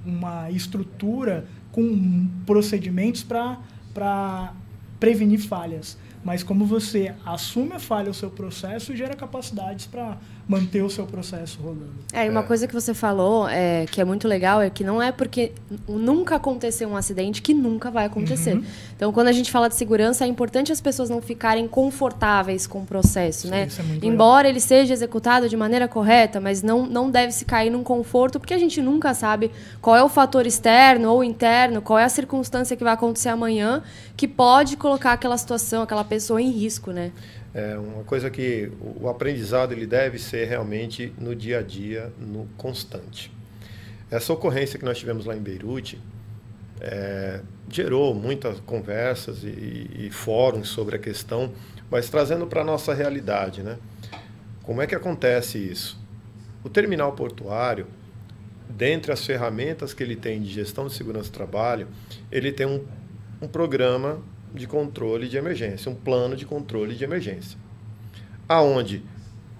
uma estrutura com procedimentos para prevenir falhas, mas como você assume a falha, o seu processo, e gera capacidades para manter o seu processo rodando. E uma coisa que você falou, que é muito legal, é que não é porque nunca aconteceu um acidente que nunca vai acontecer. Então, quando a gente fala de segurança, é importante as pessoas não ficarem confortáveis com o processo, né? Isso é muito Embora ele seja executado de maneira correta, mas não deve se cair num conforto, porque a gente nunca sabe qual é o fator externo ou interno, qual é a circunstância que vai acontecer amanhã, que pode colocar aquela situação, aquela pessoa em risco, né? É uma coisa que o aprendizado ele deve ser realmente no dia a dia, no constante. Essa ocorrência que nós tivemos lá em Beirute gerou muitas conversas e fóruns sobre a questão, mas trazendo para a nossa realidade, né? Como é que acontece isso? O terminal portuário, dentre as ferramentas que ele tem de gestão de segurança do trabalho, ele tem um programa de controle de emergência, um plano de controle de emergência, aonde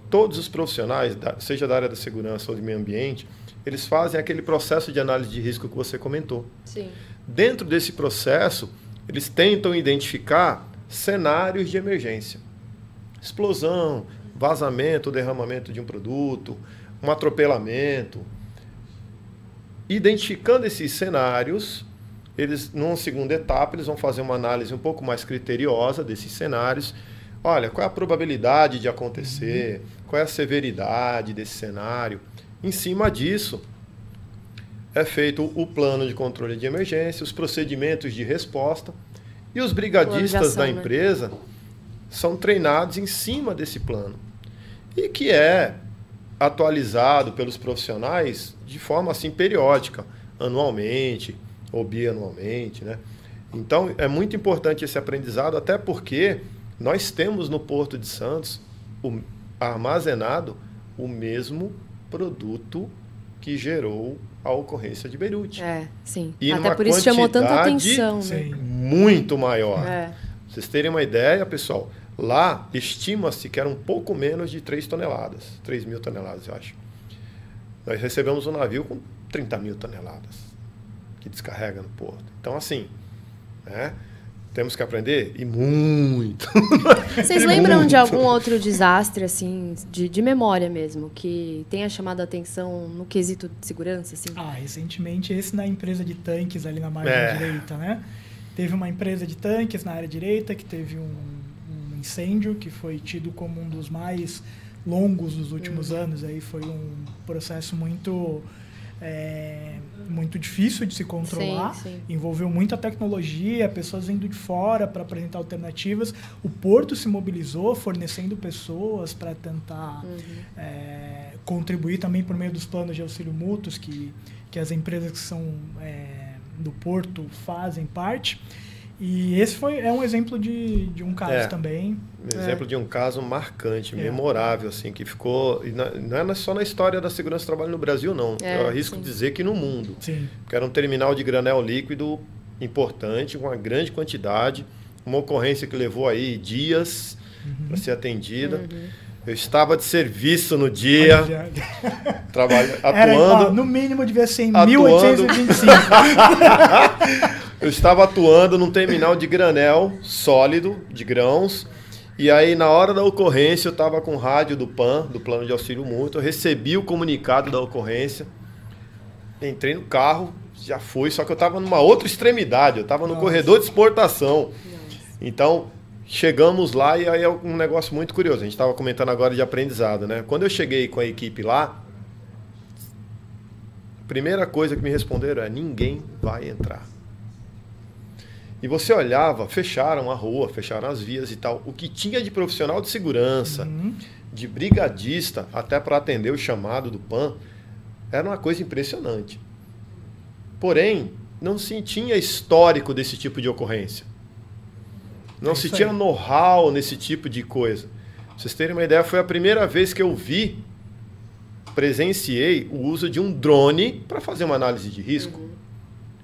todos os profissionais, seja da área da segurança ou do meio ambiente, eles fazem aquele processo de análise de risco que você comentou. Sim. Dentro desse processo, eles tentam identificar cenários de emergência. Explosão, vazamento, derramamento de um produto, um atropelamento. Identificando esses cenários, eles, numa segunda etapa, eles vão fazer uma análise um pouco mais criteriosa desses cenários. Olha, qual é a probabilidade de acontecer? Qual é a severidade desse cenário? Em cima disso, é feito o plano de controle de emergência, os procedimentos de resposta, e os brigadistas da empresa são treinados em cima desse plano. E que é atualizado pelos profissionais de forma assim periódica, anualmente ou bianualmente, né? Então, é muito importante esse aprendizado, até porque nós temos no Porto de Santos armazenado o mesmo produto que gerou a ocorrência de Beirute. Sim. E até por isso chamou tanta atenção, né? Muito maior. Pra vocês terem uma ideia, pessoal, lá estima-se que era um pouco menos de 3 toneladas, 3.000 toneladas, eu acho. Nós recebemos um navio com 30.000 toneladas. Que descarrega no porto. Então, assim, temos que aprender e muito. Vocês lembram de algum outro desastre, assim, de memória mesmo, que tenha chamado a atenção no quesito de segurança? Assim? Recentemente, esse na empresa de tanques ali na margem direita, né? Teve uma empresa de tanques na área direita que teve um incêndio que foi tido como um dos mais longos dos últimos anos. Aí foi um processo muito difícil de se controlar, envolveu muita tecnologia, pessoas vindo de fora para apresentar alternativas. O Porto se mobilizou, fornecendo pessoas para tentar contribuir também por meio dos planos de auxílio mútuos que as empresas que são do Porto fazem parte. E esse é um exemplo de um caso também. Exemplo de um caso marcante, memorável, assim, que ficou... Não é só na história da segurança do trabalho no Brasil, não. Eu arrisco dizer que no mundo. Sim. Porque era um terminal de granel líquido importante, com uma grande quantidade. Uma ocorrência que levou aí dias para ser atendida. Eu estava de serviço no dia, atuando... no mínimo devia ser em 1825. Eu estava atuando num terminal de granel sólido, de grãos, e aí na hora da ocorrência eu estava com o rádio do PAN, do Plano de Auxílio Mútuo, eu recebi o comunicado da ocorrência, entrei no carro, já fui, só que eu estava numa outra extremidade, eu estava no corredor de exportação. Então, chegamos lá e aí é um negócio muito curioso. A gente estava comentando agora de aprendizado, né? Quando eu cheguei com a equipe lá, a primeira coisa que me responderam é: ninguém vai entrar. E você olhava, fecharam a rua, fecharam as vias e tal. O que tinha de profissional de segurança, de brigadista, até para atender o chamado do PAN, era uma coisa impressionante. Porém, não se tinha histórico desse tipo de ocorrência. Não se tinha know-how nesse tipo de coisa. Pra vocês terem uma ideia, foi a primeira vez que eu presenciei o uso de um drone para fazer uma análise de risco.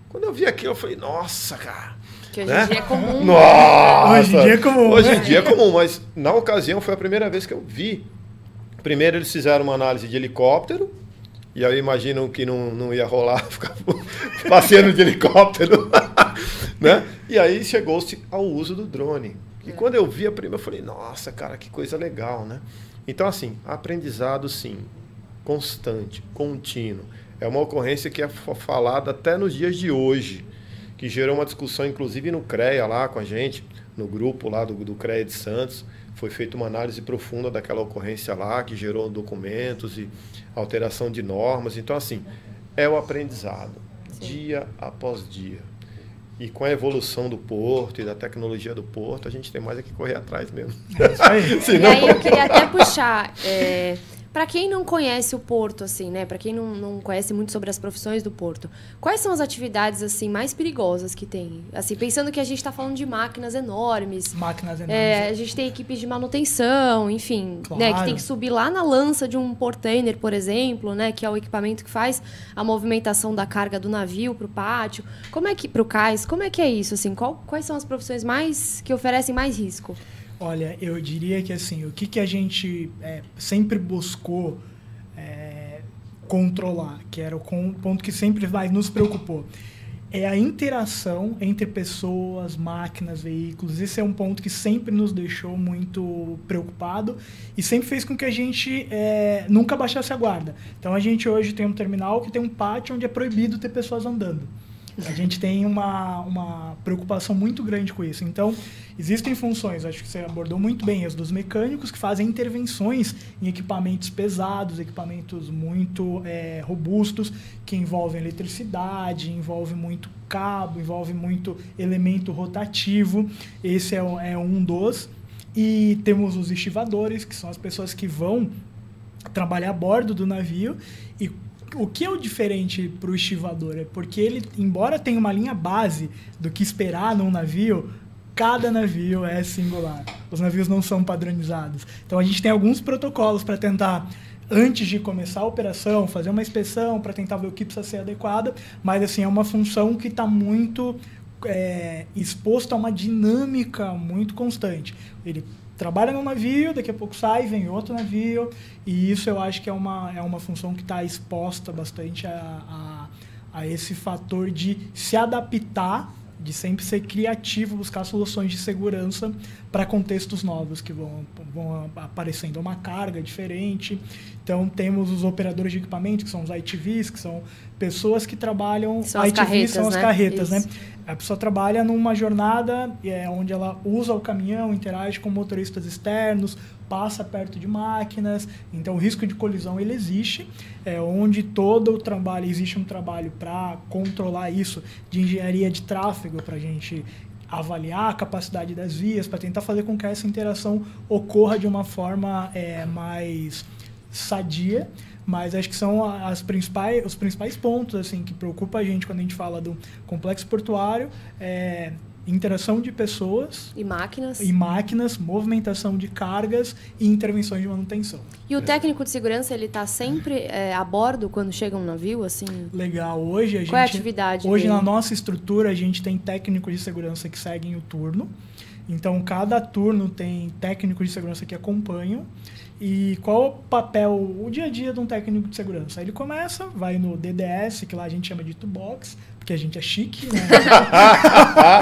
Quando eu vi aquilo, eu falei, nossa, cara. Que hoje em dia é comum. Nossa, hoje em dia é comum. Hoje em dia é comum, mas na ocasião foi a primeira vez que eu vi. Primeiro eles fizeram uma análise de helicóptero, e aí imagino que não ia rolar ficar passeando de helicóptero, né? E aí chegou-se ao uso do drone. E quando eu vi a primeira, eu falei, nossa, cara, que coisa legal, né? Então, assim, aprendizado, sim, constante, contínuo. É uma ocorrência que é falada até nos dias de hoje, que gerou uma discussão, inclusive, no CREA lá com a gente, no grupo lá do CREA de Santos. Foi feita uma análise profunda daquela ocorrência lá, que gerou documentos e alteração de normas. Então, assim, é o aprendizado, dia após dia. E com a evolução do porto e da tecnologia do porto, a gente tem mais é que correr atrás mesmo. É isso aí. Senão... E aí eu queria até puxar... Para quem não conhece o Porto, assim, né? Para quem não conhece muito sobre as profissões do Porto, quais são as atividades assim mais perigosas que tem? Assim, pensando que a gente está falando de máquinas enormes. A gente tem equipes de manutenção, enfim, claro, né? Que tem que subir lá na lança de um portainer, por exemplo, né? Que é o equipamento que faz a movimentação da carga do navio para o pátio. Para o cais, como é que é isso? Assim, quais são as profissões que oferecem mais risco? Olha, eu diria que assim, o que a gente sempre buscou controlar, que era o ponto que sempre mais nos preocupou, é a interação entre pessoas, máquinas, veículos. Esse é um ponto que sempre nos deixou muito preocupado e sempre fez com que a gente nunca baixasse a guarda. Então, a gente hoje tem um terminal que tem um pátio onde é proibido ter pessoas andando. A gente tem uma preocupação muito grande com isso. Então, existem funções, acho que você abordou muito bem, as dos mecânicos que fazem intervenções em equipamentos pesados, equipamentos muito robustos, que envolvem eletricidade, envolve muito cabo, envolve muito elemento rotativo. Esse é um dos. E temos os estivadores, que são as pessoas que vão trabalhar a bordo do navio. E o que é o diferente para o estivador? É porque ele, embora tenha uma linha base do que esperar num navio, cada navio é singular. Os navios não são padronizados. Então, a gente tem alguns protocolos para tentar, antes de começar a operação, fazer uma inspeção para tentar ver o que precisa ser adequado, mas assim, é uma função que está muito exposto a uma dinâmica muito constante. Ele trabalha num navio, daqui a pouco sai, vem outro navio, e isso eu acho que é uma função que está exposta bastante a esse fator de se adaptar, de sempre ser criativo, buscar soluções de segurança para contextos novos que vão aparecendo, uma carga diferente. Então, temos os operadores de equipamento, que são os ITVs, que são pessoas que trabalham... São as carretas, são as carretas, né? A pessoa trabalha numa jornada onde ela usa o caminhão, interage com motoristas externos, passa perto de máquinas. Então, o risco de colisão ele existe, onde todo o trabalho, existe um trabalho para controlar isso, de engenharia de tráfego, para a gente avaliar a capacidade das vias, para tentar fazer com que essa interação ocorra de uma forma mais sadia. Mas acho que são os principais pontos assim, que preocupam a gente quando a gente fala do complexo portuário. Interação de pessoas e máquinas, movimentação de cargas e intervenções de manutenção. E o técnico de segurança, ele está sempre a bordo quando chega um navio? Assim? Legal. Hoje Qual é a atividade Hoje, dele? Na nossa estrutura, a gente tem técnicos de segurança que seguem o turno. Então, cada turno tem técnicos de segurança que acompanham. E qual o papel, o dia a dia de um técnico de segurança? Ele começa, vai no DDS, que lá a gente chama de toolbox, porque porque a gente é chique, né?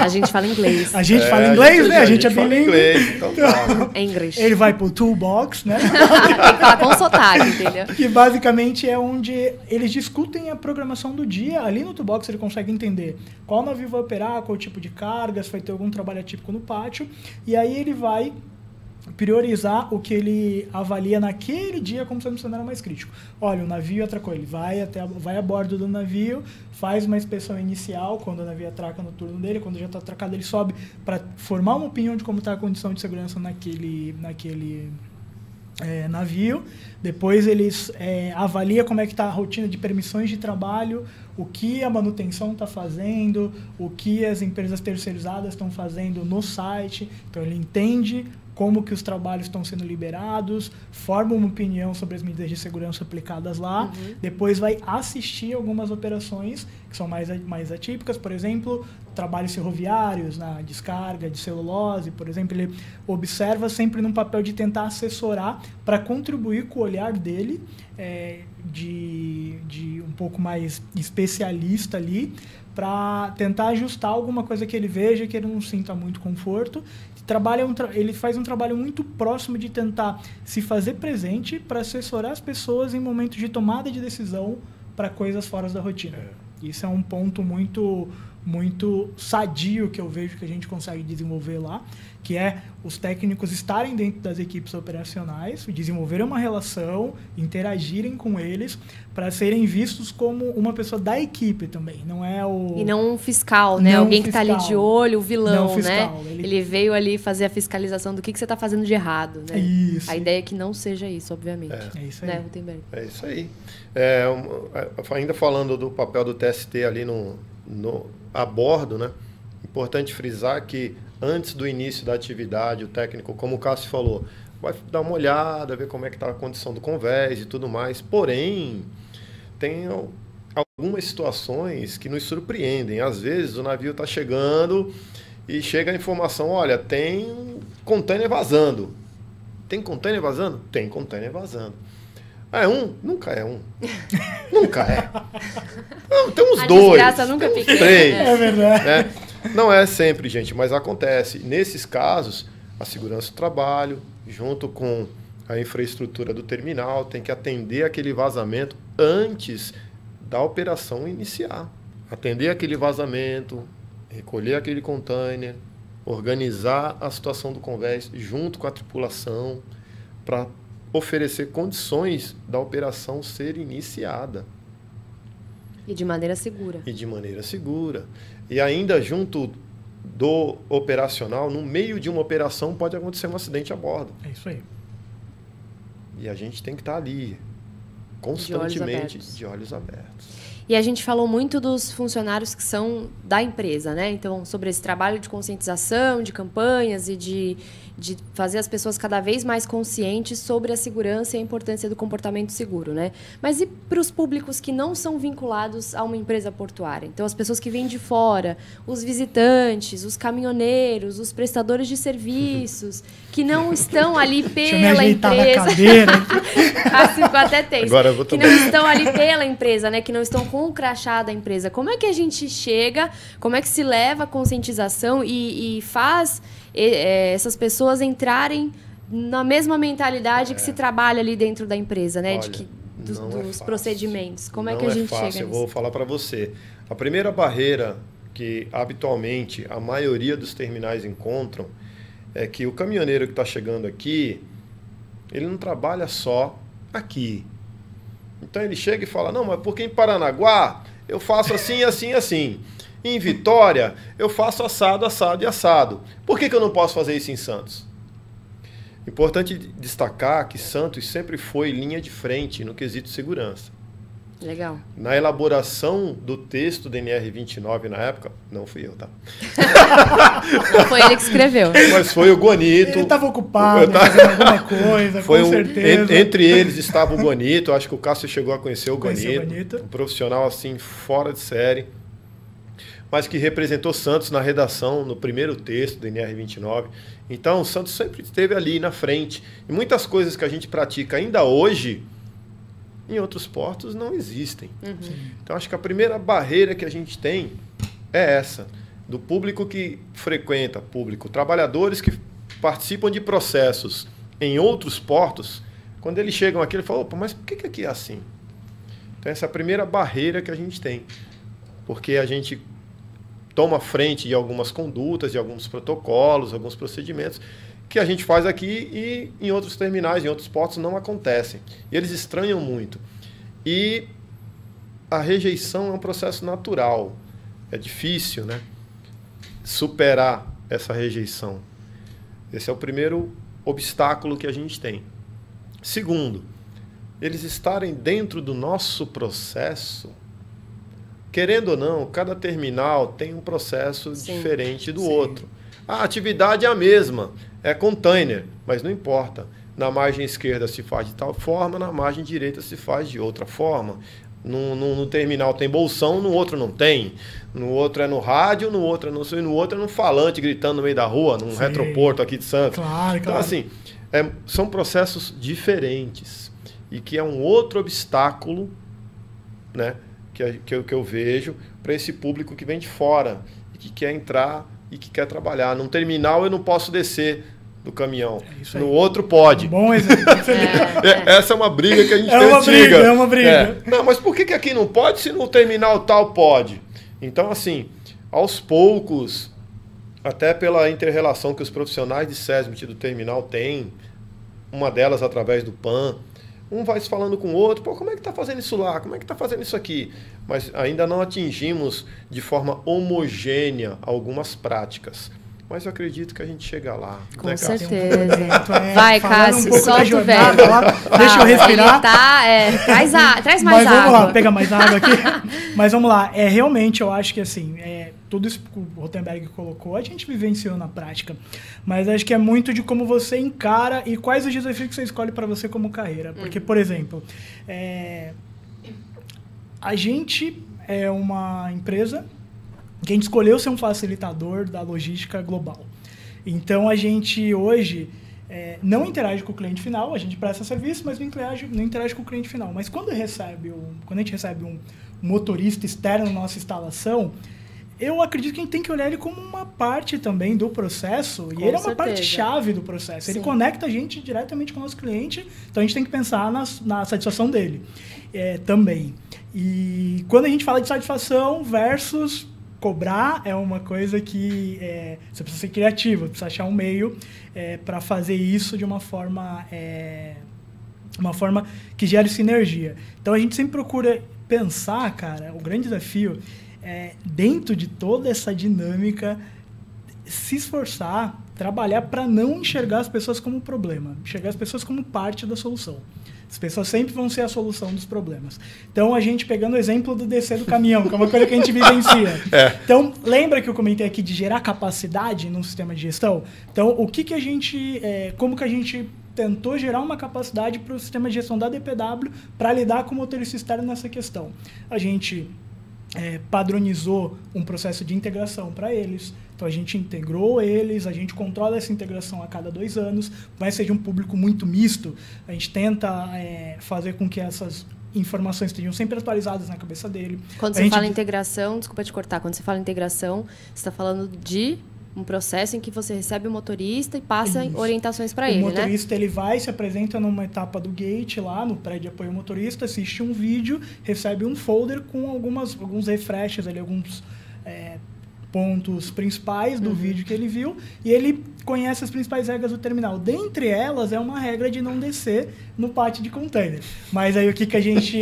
A gente fala inglês. A gente fala inglês, né? A gente é fala bilíngue. inglês, então tá. É inglês. Ele vai pro toolbox, né? Tem que falar com sotaque, entendeu? Que basicamente é onde eles discutem a programação do dia. Ali no toolbox ele consegue entender qual navio vai operar, qual tipo de carga, se vai ter algum trabalho atípico no pátio. E aí ele vai priorizar o que ele avalia naquele dia como sendo um cenário mais crítico. Olha, o navio atracou, ele vai a bordo do navio, faz uma inspeção inicial quando o navio atraca no turno dele, quando já está atracado ele sobe para formar uma opinião de como está a condição de segurança naquele navio. Depois eles avaliam como é que está a rotina de permissões de trabalho, o que a manutenção está fazendo, o que as empresas terceirizadas estão fazendo no site. Então ele entende como que os trabalhos estão sendo liberados, forma uma opinião sobre as medidas de segurança aplicadas lá, depois vai assistir algumas operações que são mais atípicas, por exemplo, trabalhos ferroviários, na descarga de celulose, por exemplo, ele observa sempre num papel de tentar assessorar para contribuir com o olhar dele, de um pouco mais especialista ali, para tentar ajustar alguma coisa que ele veja, que ele não sinta muito conforto. Ele faz um trabalho muito próximo de tentar se fazer presente para assessorar as pessoas em momentos de tomada de decisão para coisas fora da rotina. Isso é um ponto muito, muito sadio que eu vejo que a gente consegue desenvolver lá, que é os técnicos estarem dentro das equipes operacionais, desenvolverem uma relação, interagirem com eles, para serem vistos como uma pessoa da equipe também. Não é o... E não um fiscal, né? Não alguém um que está ali fiscal. de olho, o vilão, Não fiscal, né? Ele veio ali fazer a fiscalização do que você está fazendo de errado, né? Isso. A ideia é que não seja isso, obviamente. É isso aí. Né, Rutenberg? É isso aí. Ainda falando do papel do TST ali a bordo, né? Importante frisar que antes do início da atividade, o técnico, como o Cássio falou, vai dar uma olhada, ver como é que está a condição do convés e tudo mais. Porém, tem algumas situações que nos surpreendem. Às vezes o navio está chegando e chega a informação, olha, tem container vazando. Tem container vazando? Tem container vazando. É um? Nunca é um. Nunca é. Não, tem uns dois. A desgraça nunca é tem uns pequena, três. né? É verdade. Né? Não é sempre, gente, mas acontece. Nesses casos, a segurança do trabalho, junto com a infraestrutura do terminal, tem que atender aquele vazamento antes da operação iniciar. Atender aquele vazamento, recolher aquele container, organizar a situação do convés junto com a tripulação para oferecer condições da operação ser iniciada. E de maneira segura. E de maneira segura. E ainda junto do operacional, no meio de uma operação, pode acontecer um acidente a bordo. É isso aí. E a gente tem que estar ali, constantemente, de olhos abertos. E a gente falou muito dos funcionários que são da empresa, né? Então, sobre esse trabalho de conscientização, de campanhas e de fazer as pessoas cada vez mais conscientes sobre a segurança e a importância do comportamento seguro, né? Mas e para os públicos que não são vinculados a uma empresa portuária? Então, as pessoas que vêm de fora, os visitantes, os caminhoneiros, os prestadores de serviços, que não estão ali pela empresa. Assim, ficou até tenso. Agora eu vou que não estão ali pela empresa, né? Que não estão com o crachá da empresa. Como é que a gente chega, como é que se leva a conscientização e faz essas pessoas entrarem na mesma mentalidade que se trabalha ali dentro da empresa, né? Olha, dos procedimentos. Como é que a a gente fácil. chega Eu nisso? vou falar para você. A primeira barreira que habitualmente a maioria dos terminais encontram é que o caminhoneiro que está chegando aqui, ele não trabalha só aqui. Então ele chega e fala, não, mas porque em Paranaguá eu faço assim, assim, assim. Em Vitória, eu faço assado, assado e assado. Por que eu não posso fazer isso em Santos? Importante destacar que Santos sempre foi linha de frente no quesito segurança. Legal. Na elaboração do texto do NR29 na época, não fui eu, tá? Não foi ele que escreveu. Mas foi o Guanito. Ele estava ocupado, fazendo alguma coisa, com certeza. Entre eles estava o Guanito, acho que o Cássio chegou a conhecer o Conheceu Guanito. Um profissional assim, fora de série, mas que representou Santos na redação, no primeiro texto do NR29. Então, o Santos sempre esteve ali na frente. E muitas coisas que a gente pratica ainda hoje, em outros portos não existem. Então, acho que a primeira barreira que a gente tem é essa, do público que frequenta, trabalhadores que participam de processos em outros portos, quando eles chegam aqui, eles falam, opa, mas por que aqui é assim? Então, essa é a primeira barreira que a gente tem, porque a gente toma frente de algumas condutas, de alguns protocolos, alguns procedimentos que a gente faz aqui e em outros terminais, em outros portos não acontecem. E eles estranham muito. E a rejeição é um processo natural. É difícil, né, superar essa rejeição. Esse é o primeiro obstáculo que a gente tem. Segundo, eles estarem dentro do nosso processo. Querendo ou não, cada terminal tem um processo diferente do outro. A atividade é a mesma, é container, mas não importa. Na margem esquerda se faz de tal forma, na margem direita se faz de outra forma. No terminal tem bolsão, no outro não tem. No outro é no rádio, no outro é no outro é no falante gritando no meio da rua, num retroporto aqui de Santos. Claro. Então, assim, são processos diferentes e que é um outro obstáculo, né, que eu vejo para esse público que vem de fora e que quer entrar e que quer trabalhar. Num terminal eu não posso descer do caminhão. No outro pode. Bom exemplo. Essa é uma briga que a gente tem antiga. É uma briga. Não, mas por que aqui não pode se no terminal tal pode? Então, assim, aos poucos, até pela inter-relação que os profissionais de SESMIT do terminal têm, uma delas através do PAN, um vai se falando com o outro, pô, como é que está fazendo isso lá? Como é que está fazendo isso aqui? Mas ainda não atingimos de forma homogênea algumas práticas. Mas eu acredito que a gente chega lá. Com certeza. Vai, Cássio, solta o velho. Deixa eu respirar. Traz mais água. Vamos lá, pega mais água aqui. Mas vamos lá. Realmente, eu acho que assim, tudo isso que o Rotenberg colocou, a gente vivenciou na prática. Mas acho que é muito de como você encara e quais os desafios que você escolhe para você como carreira. Porque, por exemplo, a gente é uma empresa que a gente escolheu ser um facilitador da logística global. Então, a gente hoje não interage com o cliente final, a gente presta serviço, mas não interage com o cliente final. Mas quando a gente recebe um motorista externo na nossa instalação, eu acredito que a gente tem que olhar ele como uma parte também do processo, e ele é uma parte chave do processo. Sim. Ele conecta a gente diretamente com o nosso cliente, então a gente tem que pensar na satisfação dele também. E quando a gente fala de satisfação versus cobrar, é uma coisa que você precisa ser criativo, precisa achar um meio para fazer isso de uma forma que gere sinergia. Então a gente sempre procura pensar, cara, o grande desafio dentro de toda essa dinâmica, se esforçar, trabalhar para não enxergar as pessoas como problema, enxergar as pessoas como parte da solução. As pessoas sempre vão ser a solução dos problemas. Então, a gente pegando o exemplo do descer do caminhão, que é uma coisa que a gente vivencia. Então, lembra que eu comentei aqui de gerar capacidade num sistema de gestão? Então, como que a gente tentou gerar uma capacidade para o sistema de gestão da DPW para lidar com o motorista externo nessa questão? A gente padronizou um processo de integração para eles. Então, a gente integrou eles, a gente controla essa integração a cada 2 anos, mas seja um público muito misto. A gente tenta fazer com que essas informações estejam sempre atualizadas na cabeça dele. Quando você fala integração, desculpa te cortar, quando você fala integração, você está falando de um processo em que você recebe o motorista e passa orientações para ele, né? O motorista, ele vai, se apresenta numa etapa do gate lá, no prédio de apoio ao motorista, assiste um vídeo, recebe um folder com alguns refreshes ali, alguns pontos principais do vídeo que ele viu, e ele conhece as principais regras do terminal. Dentre elas, é uma regra de não descer no pátio de container. Mas aí o que a gente...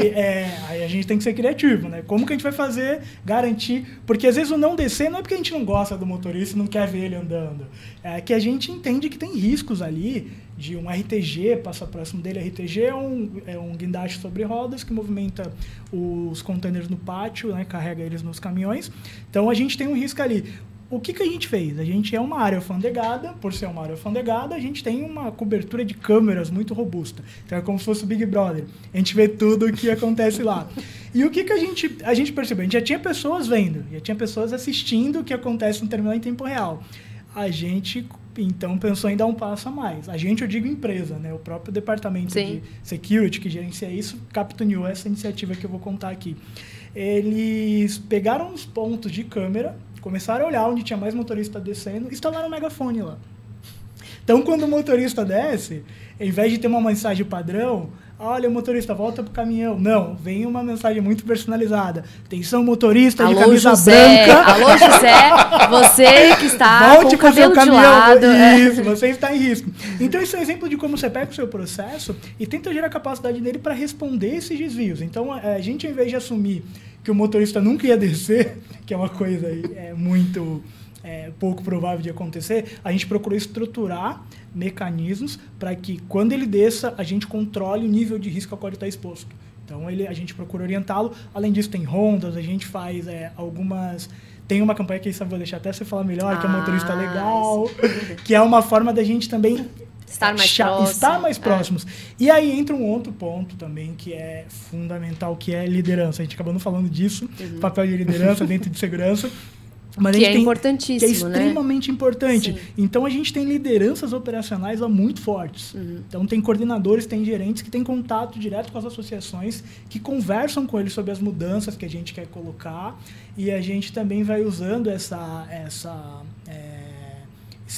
aí a gente tem que ser criativo, né? Como que a gente vai fazer, garantir... Porque às vezes o não descer não é porque a gente não gosta do motorista e não quer ver ele andando. É que a gente entende que tem riscos ali de um RTG passar próximo dele. RTG é um guindaste sobre rodas que movimenta os containers no pátio, né? Carrega eles nos caminhões. Então a gente tem um risco ali. O que a gente fez? A gente é uma área alfandegada, por ser uma área alfandegada, a gente tem uma cobertura de câmeras muito robusta. Então é como se fosse o Big Brother. A gente vê tudo o que acontece lá. E o que a gente percebeu? A gente já tinha pessoas vendo, já tinha pessoas assistindo o que acontece no terminal em tempo real. A gente então pensou em dar um passo a mais. A gente, eu digo empresa, né? O próprio departamento de security que gerencia isso capitaneou essa iniciativa que eu vou contar aqui. Eles pegaram os pontos de câmera, começaram a olhar onde tinha mais motorista descendo, instalaram um megafone lá. Então, quando o motorista desce, ao invés de ter uma mensagem padrão, olha, motorista, volta pro caminhão. Não, vem uma mensagem muito personalizada. Atenção, motorista de camisa branca. Alô, José, você que está volte com o cabelo seu de caminhão. lado. Isso, você está em risco. Então, isso é um exemplo de como você pega o seu processo e tenta gerar a capacidade dele para responder esses desvios. Então, a gente, ao invés de assumir que o motorista nunca ia descer, que é uma coisa muito pouco provável de acontecer, a gente procurou estruturar mecanismos para que, quando ele desça, a gente controle o nível de risco ao qual ele está exposto. Então, a gente procura orientá-lo. Além disso, tem rondas, a gente faz algumas... Tem uma campanha que eu vou deixar até você falar melhor, que é Motorista Legal, que é uma forma da gente também estar mais próximos. E aí entra um outro ponto também que é fundamental, que é liderança. A gente acabou não falando disso, papel de liderança dentro de segurança. Mas que é importantíssimo, que é extremamente importante. Sim. Então, a gente tem lideranças operacionais lá muito fortes. Então, tem coordenadores, tem gerentes que têm contato direto com as associações, que conversam com eles sobre as mudanças que a gente quer colocar. E a gente também vai usando esse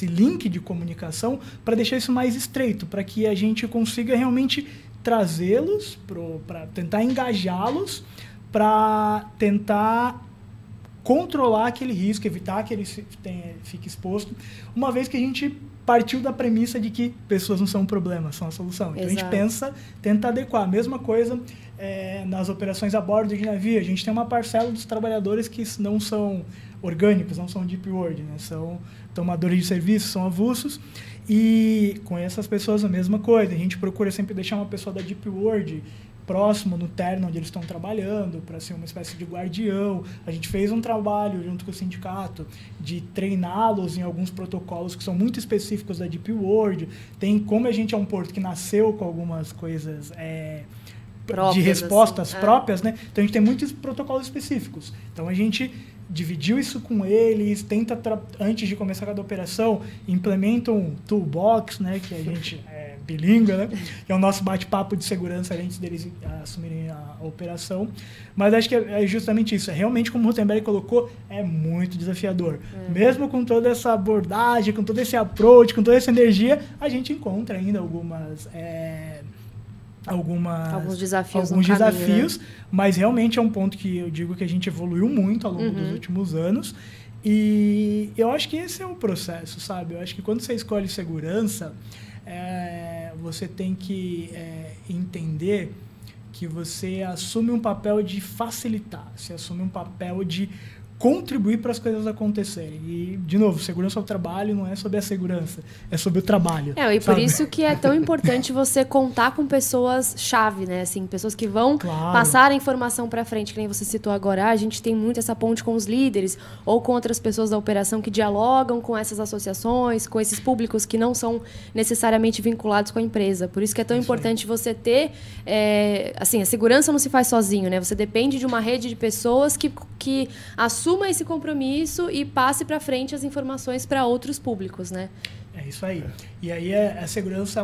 link de comunicação para deixar isso mais estreito, para que a gente consiga realmente trazê-los, para tentar engajá-los, para tentar controlar aquele risco, evitar que ele fique exposto, uma vez que a gente partiu da premissa de que pessoas não são um problema, são a solução. Então, Exato. a gente tenta adequar. A mesma coisa nas operações a bordo de navio. A gente tem uma parcela dos trabalhadores que não são orgânicos, não são deep word, né? São tomadores de serviço, são avulsos. E com essas pessoas a mesma coisa. A gente procura sempre deixar uma pessoa da deep word próximo, no terno onde eles estão trabalhando, para ser uma espécie de guardião. A gente fez um trabalho junto com o sindicato de treiná-los em alguns protocolos que são muito específicos da Deep World. Como a gente é um porto que nasceu com algumas coisas próprias, de respostas assim, próprias, né? Então a gente tem muitos protocolos específicos. Então a gente dividiu isso com eles, tenta, antes de começar cada operação, implementa um toolbox, né? Que a gente bilíngue, né? Que é o nosso bate-papo de segurança antes deles assumirem a operação. Mas acho que é justamente isso. Realmente, como o Rutenberg colocou, é muito desafiador. Mesmo com toda essa abordagem, com todo esse approach, com toda essa energia, a gente encontra ainda alguns desafios, né? Mas realmente é um ponto que eu digo que a gente evoluiu muito ao longo dos últimos anos. E eu acho que esse é o processo, sabe? Eu acho que quando você escolhe segurança, você tem que entender que você assume um papel de facilitar, você assume um papel de contribuir para as coisas acontecerem. E, de novo, segurança ao trabalho não é sobre a segurança, é sobre o trabalho. E por isso que é tão importante você contar com pessoas-chave, né? Assim, pessoas que vão passar a informação para frente, que nem você citou agora. A gente tem muito essa ponte com os líderes ou com outras pessoas da operação que dialogam com essas associações, com esses públicos que não são necessariamente vinculados com a empresa. Por isso que é tão importante você ter... assim, a segurança não se faz sozinho, né? Você depende de uma rede de pessoas que assuma esse compromisso e passe para frente as informações para outros públicos, né? É isso aí. E aí a segurança,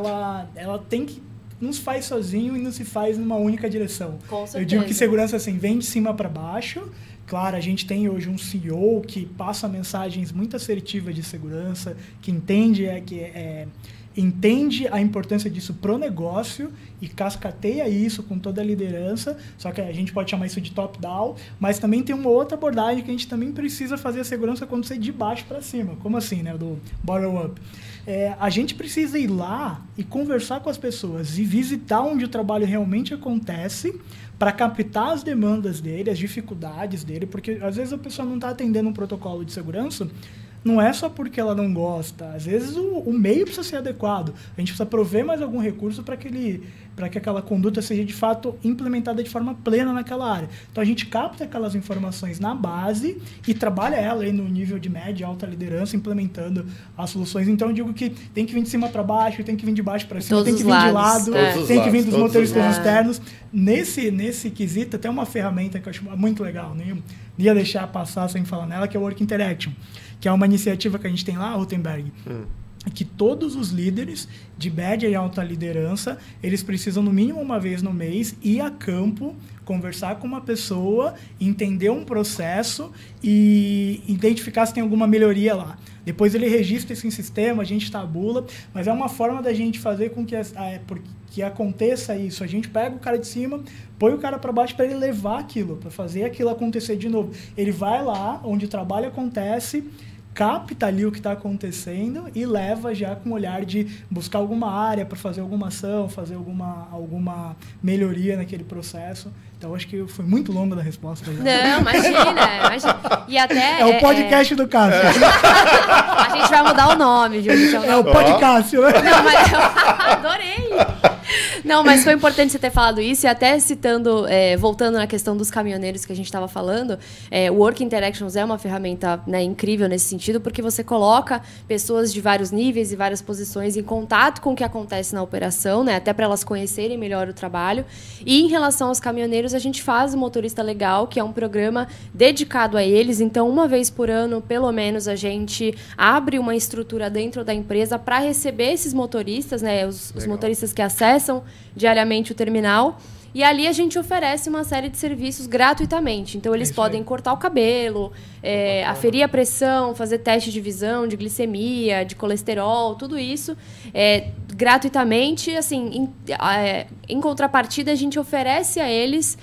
ela tem que... Não se faz sozinho e não se faz numa única direção. Com certeza. Eu digo que segurança, assim, vem de cima para baixo. Claro, a gente tem hoje um CEO que passa mensagens muito assertivas de segurança, que entende a importância disso pro negócio e cascateia isso com toda a liderança, só que a gente pode chamar isso de top-down, mas também tem uma outra abordagem que a gente também precisa fazer a segurança acontecer de baixo para cima. Como assim, né? Do bottom-up. A gente precisa ir lá e conversar com as pessoas e visitar onde o trabalho realmente acontece para captar as demandas dele, as dificuldades dele, porque às vezes a pessoa não está atendendo um protocolo de segurança, não é só porque ela não gosta. Às vezes o meio precisa ser adequado. A gente precisa prover mais algum recurso para que aquela conduta seja, de fato, implementada de forma plena naquela área. Então, a gente capta aquelas informações na base e trabalha ela aí no nível de média e alta liderança, implementando as soluções. Então, eu digo que tem que vir de cima para baixo, tem que vir de baixo para cima, tem que vir de lado, tem que vir dos motoristas externos. Nesse quesito, tem uma ferramenta que eu acho muito legal, nem ia deixar passar sem falar nela, que é o Work Interaction, que é uma iniciativa que a gente tem lá, Rutenberg, que todos os líderes de média e alta liderança, eles precisam, no mínimo uma vez no mês, ir a campo, conversar com uma pessoa, entender um processo e identificar se tem alguma melhoria lá. Depois ele registra isso em sistema, a gente tabula, mas é uma forma da gente fazer com que aconteça isso. A gente pega o cara de cima, põe o cara para baixo para ele levar aquilo, para fazer aquilo acontecer de novo. Ele vai lá, onde o trabalho acontece, capta ali o que está acontecendo e leva já com o olhar de buscar alguma área para fazer alguma ação, fazer alguma melhoria naquele processo. Então, acho que foi muito longa da resposta. Já. Não, imagina. E até, é o podcast do Cássio. A gente vai mudar o nome, viu? É o podcast, né? Não, mas eu adorei. Não, mas foi importante você ter falado isso, e até citando, voltando na questão dos caminhoneiros que a gente estava falando, o Work Interactions é uma ferramenta, né, incrível nesse sentido, porque você coloca pessoas de vários níveis e várias posições em contato com o que acontece na operação, né, até para elas conhecerem melhor o trabalho. E em relação aos caminhoneiros, a gente faz o Motorista Legal, que é um programa dedicado a eles. Então, uma vez por ano, pelo menos, a gente abre uma estrutura dentro da empresa para receber esses motoristas, né, os motoristas que acessam diariamente o terminal, e ali a gente oferece uma série de serviços gratuitamente. Então, eles podem cortar o cabelo, aferir a pressão, fazer teste de visão, de glicemia, de colesterol, tudo isso gratuitamente. Assim, em contrapartida, a gente oferece a eles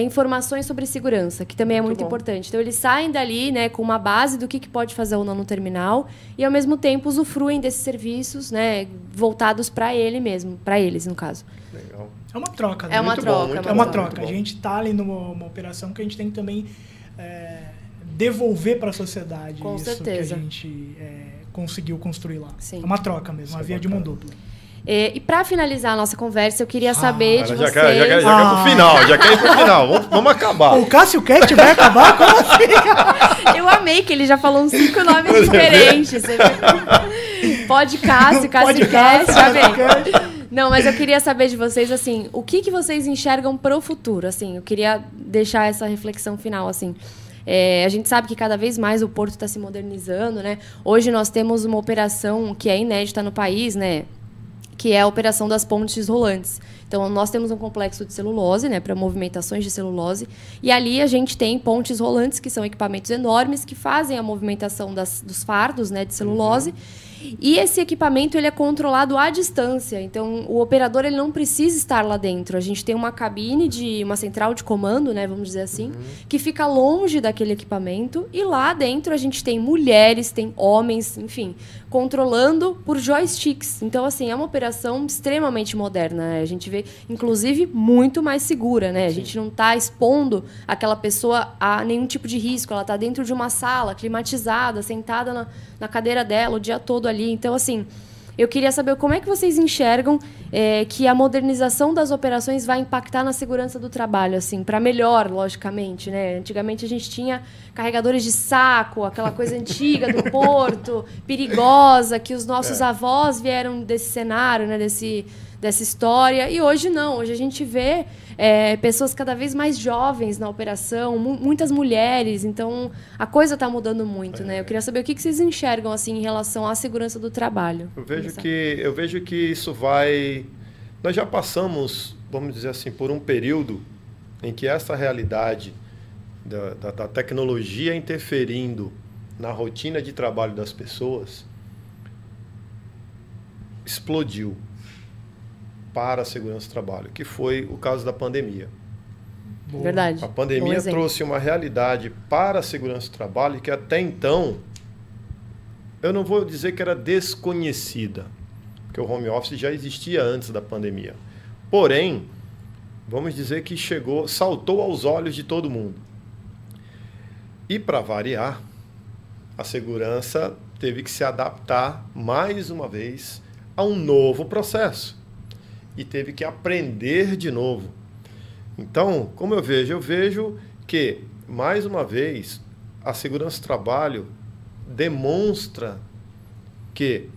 informações sobre segurança, que também é muito importante. Então, eles saem dali, né, com uma base do que pode fazer ou não no terminal e, ao mesmo tempo, usufruem desses serviços, né, voltados para eles, no caso. Legal. É uma troca, né? É uma troca. É uma troca. A gente está ali numa operação que a gente tem que também devolver para a sociedade com isso certeza. Que a gente conseguiu construir lá. Sim. É uma troca mesmo, uma via de mão dupla. E para finalizar a nossa conversa, eu queria saber de vocês... Já quer ir pro final. Vamos acabar. O Cássio Cat vai acabar? Como assim? Eu amei que ele já falou uns 5 nomes diferentes. Pode Cássio Cast, já vem. Não, mas eu queria saber de vocês, assim, o que vocês enxergam para o futuro? Assim, eu queria deixar essa reflexão final, assim. A gente sabe que cada vez mais o Porto está se modernizando, né? Hoje nós temos uma operação que é inédita no país, né? Que é a operação das pontes rolantes. Então, nós temos um complexo de celulose, né, para movimentações de celulose, e ali a gente tem pontes rolantes, que são equipamentos enormes que fazem a movimentação dos fardos, né, de celulose. E esse equipamento ele é controlado à distância. Então, o operador ele não precisa estar lá dentro. A gente tem uma cabine, uma central de comando, né, vamos dizer assim, que fica longe daquele equipamento. E lá dentro a gente tem mulheres, tem homens, enfim, controlando por joysticks. Então, assim, é uma operação extremamente moderna, né? A gente vê, inclusive, muito mais segura, né? A gente não está expondo aquela pessoa a nenhum tipo de risco. Ela está dentro de uma sala climatizada, sentada na cadeira dela o dia todo ali. Então, assim, eu queria saber como é que vocês enxergam que a modernização das operações vai impactar na segurança do trabalho, assim, para melhor, logicamente, né? Antigamente a gente tinha carregadores de saco, aquela coisa antiga do porto, perigosa, que os nossos avós vieram desse cenário, né? Dessa história. E hoje não. Hoje a gente vê pessoas cada vez mais jovens na operação, muitas mulheres. Então, a coisa está mudando muito, né? Eu queria saber o que vocês enxergam assim em relação à segurança do trabalho. Eu vejo que isso vai... Nós já passamos, vamos dizer assim, por um período em que essa realidade da tecnologia interferindo na rotina de trabalho das pessoas explodiu para a segurança do trabalho, que foi o caso da pandemia. Verdade. A pandemia trouxe uma realidade para a segurança do trabalho que até então, eu não vou dizer que era desconhecida, porque o home office já existia antes da pandemia. Porém, vamos dizer que saltou aos olhos de todo mundo. E para variar, a segurança teve que se adaptar mais uma vez a um novo processo. E teve que aprender de novo. Então, como eu vejo? Eu vejo que, mais uma vez, a segurança do trabalho demonstra que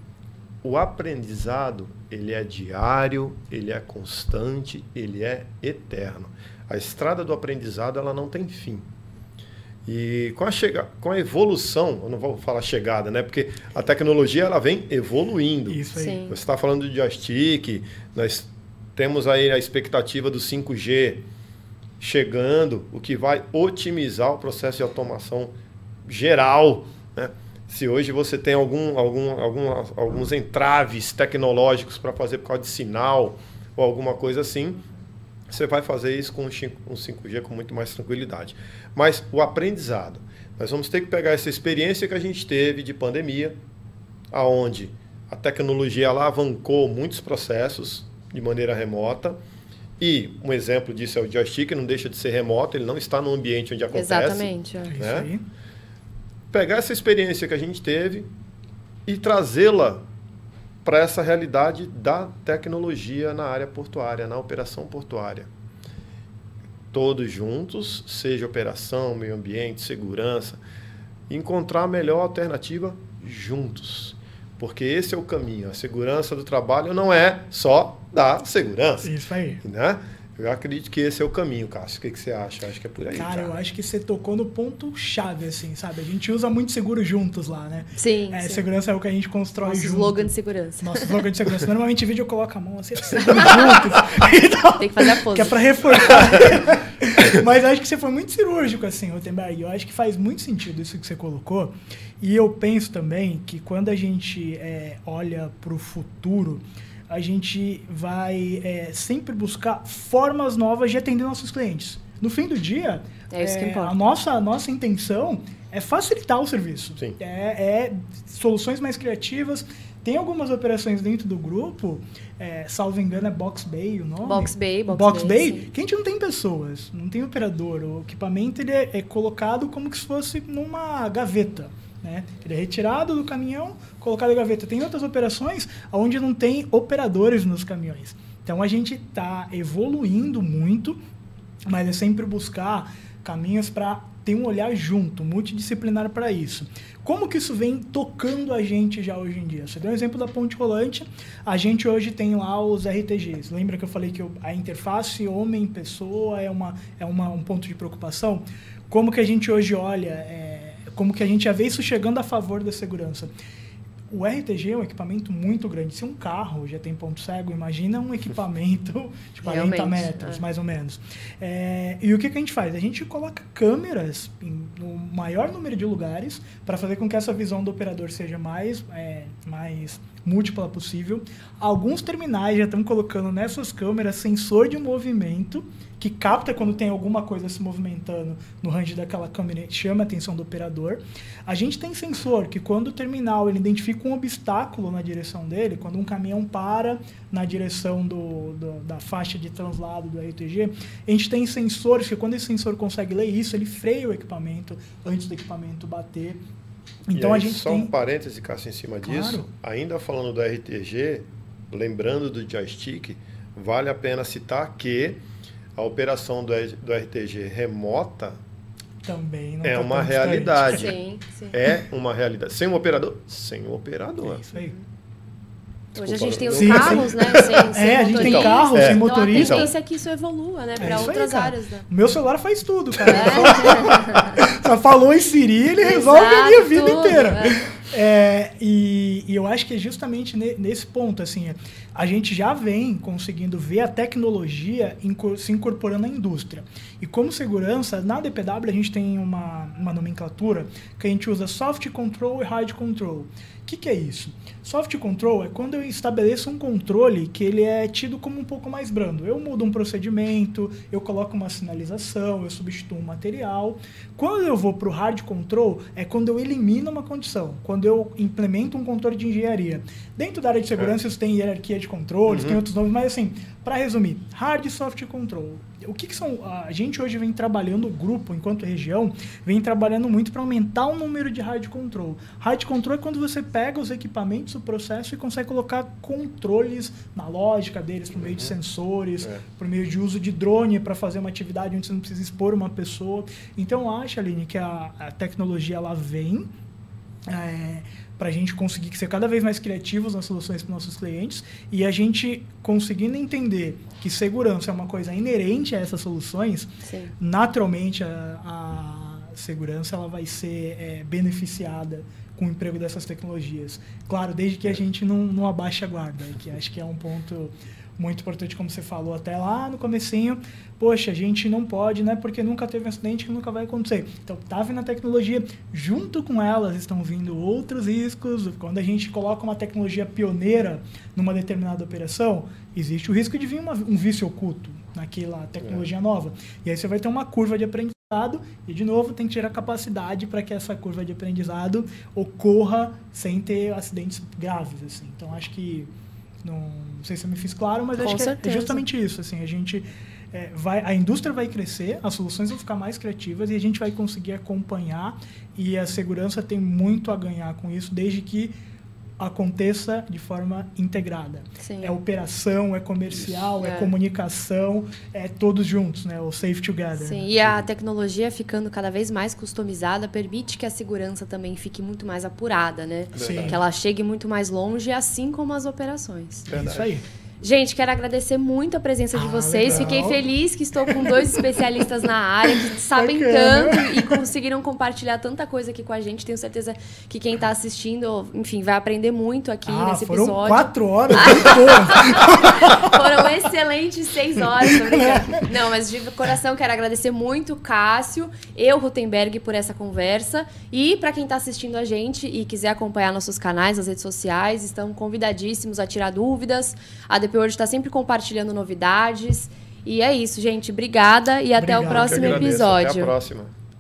o aprendizado ele é diário, ele é constante, ele é eterno. A estrada do aprendizado ela não tem fim. E com a evolução, eu não vou falar chegada, né? Porque a tecnologia ela vem evoluindo. Isso aí. Sim. Você está falando de joystick, nós temos aí a expectativa do 5G chegando, o que vai otimizar o processo de automação geral, né? Se hoje você tem alguns entraves tecnológicos para fazer por causa de sinal ou alguma coisa assim, você vai fazer isso com um 5G com muito mais tranquilidade. Mas o aprendizado, nós vamos ter que pegar essa experiência que a gente teve de pandemia, aonde a tecnologia alavancou muitos processos de maneira remota, e um exemplo disso é o joystick, não deixa de ser remoto, ele não está no ambiente onde acontece. Exatamente. É Né? isso aí. Pegar essa experiência que a gente teve e trazê-la para essa realidade da tecnologia na área portuária, na operação portuária. Todos juntos, seja operação, meio ambiente, segurança, encontrar a melhor alternativa juntos. Porque esse é o caminho. A segurança do trabalho não é só dar segurança. Isso aí. Né? Eu acredito que esse é o caminho, Cássio. O que você acha? Acho que é por aí. Cara, eu acho que você tocou no ponto-chave, assim, sabe? A gente usa muito seguro juntos lá, né? Sim. Segurança é o que a gente constrói Nosso junto. slogan de segurança. Nosso slogan de segurança. Normalmente, em vídeo eu coloco a mão assim, seguro juntos. Então, Tem que fazer a pose. que é pra reforçar. Mas acho que você foi muito cirúrgico, assim, Rothenberg. Eu acho que faz muito sentido isso que você colocou. E eu penso também que quando a gente olha pro futuro, a gente vai sempre buscar formas novas de atender nossos clientes. No fim do dia, É isso que importa. a nossa intenção é facilitar o serviço. Sim. Soluções mais criativas. Tem algumas operações dentro do grupo, salvo engano é Box Bay o nome. Box Bay, Que a gente não tem pessoas, não tem operador. O equipamento ele é colocado como se fosse numa gaveta. Né? Ele é retirado do caminhão, colocado em gaveta. Tem outras operações onde não tem operadores nos caminhões. Então a gente está evoluindo muito, mas é sempre buscar caminhos para ter um olhar junto, multidisciplinar para isso. Como que isso vem tocando a gente já hoje em dia? Você deu um exemplo da ponte rolante, a gente hoje tem lá os RTGs. Lembra que eu falei que a interface homem-pessoa é um ponto de preocupação? Como que a gente hoje olha... como que a gente já vê isso chegando a favor da segurança. O RTG é um equipamento muito grande. Se um carro já tem ponto cego, imagina um equipamento de 40 Realmente, metros, mais ou menos. E o que a gente faz? A gente coloca câmeras no maior número de lugares para fazer com que essa visão do operador seja mais múltipla possível. Alguns terminais já estão colocando nessas câmeras sensor de movimento que capta quando tem alguma coisa se movimentando no range daquela câmera, chama a atenção do operador. A gente tem sensor que quando o terminal ele identifica um obstáculo na direção dele, quando um caminhão para na direção da faixa de translado do RTG, a gente tem sensores que quando esse sensor consegue ler isso, ele freia o equipamento antes do equipamento bater. Então e aí, a gente só tem... um parêntese, Cássio, em cima disso. Ainda falando do RTG, lembrando do joystick, vale a pena citar que a operação do RTG remota também não é tá uma tão realidade. Sim, sim. É uma realidade. Sem um operador? Sem um operador. É isso aí. Hoje a gente tem os Sim, carros, sim. né? Sem A gente tem motorista. carros sem Então, motorista. a tendência é que isso evolua, né? Para isso aí, outras cara. áreas, né? O meu celular faz tudo, cara. Só falou em Siri, ele resolve a Exato, minha vida tudo, inteira. é. E eu acho que é justamente nesse ponto, assim, a gente já vem conseguindo ver a tecnologia se incorporando na indústria. E como segurança, na DPW a gente tem uma nomenclatura que a gente usa soft control e hard control. O que é isso? Soft control é quando eu estabeleço um controle que ele é tido como um pouco mais brando. Eu mudo um procedimento, eu coloco uma sinalização, eu substituo um material. Quando eu vou para o hard control, é quando eu elimino uma condição, quando eu implemento um controle de engenharia. Dentro da área de segurança, você tem hierarquia de controles, tem outros nomes, mas assim, para resumir, hard e soft control. O que são? A gente hoje vem trabalhando, o grupo, enquanto região, vem trabalhando muito para aumentar o número de hard control. Hard control é quando você pega os equipamentos, o processo e consegue colocar controles na lógica deles, por meio de sensores, por meio de uso de drone para fazer uma atividade onde você não precisa expor uma pessoa. Então, eu acho, Aline, que a tecnologia ela vem para a gente conseguir ser cada vez mais criativos nas soluções para nossos clientes e a gente conseguindo entender que segurança é uma coisa inerente a essas soluções, Sim. naturalmente segurança ela vai ser beneficiada com o emprego dessas tecnologias. Claro, desde que a gente não abaixe a guarda, que acho que é um ponto muito importante, como você falou até lá no comecinho. Poxa, a gente não pode, né? Porque nunca teve um acidente que nunca vai acontecer. Então, tá vindo a tecnologia, junto com elas estão vindo outros riscos. Quando a gente coloca uma tecnologia pioneira numa determinada operação, existe o risco de vir um vício oculto naquela tecnologia nova. E aí você vai ter uma curva de aprendizado e, de novo, tem que ter a capacidade para que essa curva de aprendizado ocorra sem ter acidentes graves, assim. Então, acho que não sei se eu me fiz claro, mas acho que é justamente isso. Assim, a gente a indústria vai crescer, as soluções vão ficar mais criativas e a gente vai conseguir acompanhar, e a segurança tem muito a ganhar com isso, desde que aconteça de forma integrada. Sim. É operação, é comercial, é comunicação, é todos juntos, né? O safe together. Sim, e a tecnologia ficando cada vez mais customizada permite que a segurança também fique muito mais apurada, né? Sim. Que ela chegue muito mais longe, assim como as operações. É isso aí. Gente, quero agradecer muito a presença de vocês. Legal. Fiquei feliz que estou com 2 especialistas na área que sabem tanto e conseguiram compartilhar tanta coisa aqui com a gente. Tenho certeza que quem está assistindo, enfim, vai aprender muito aqui nesse episódio. Foram 4 horas. Foram excelentes 6 horas. Tô brincando. Não, mas de coração quero agradecer muito, Cássio, Rutenberg, por essa conversa. E para quem está assistindo a gente e quiser acompanhar nossos canais, nas redes sociais, estão convidadíssimos a tirar dúvidas. A DP hoje está sempre compartilhando novidades. E é isso, gente. Obrigada e até o próximo episódio. Até a próxima.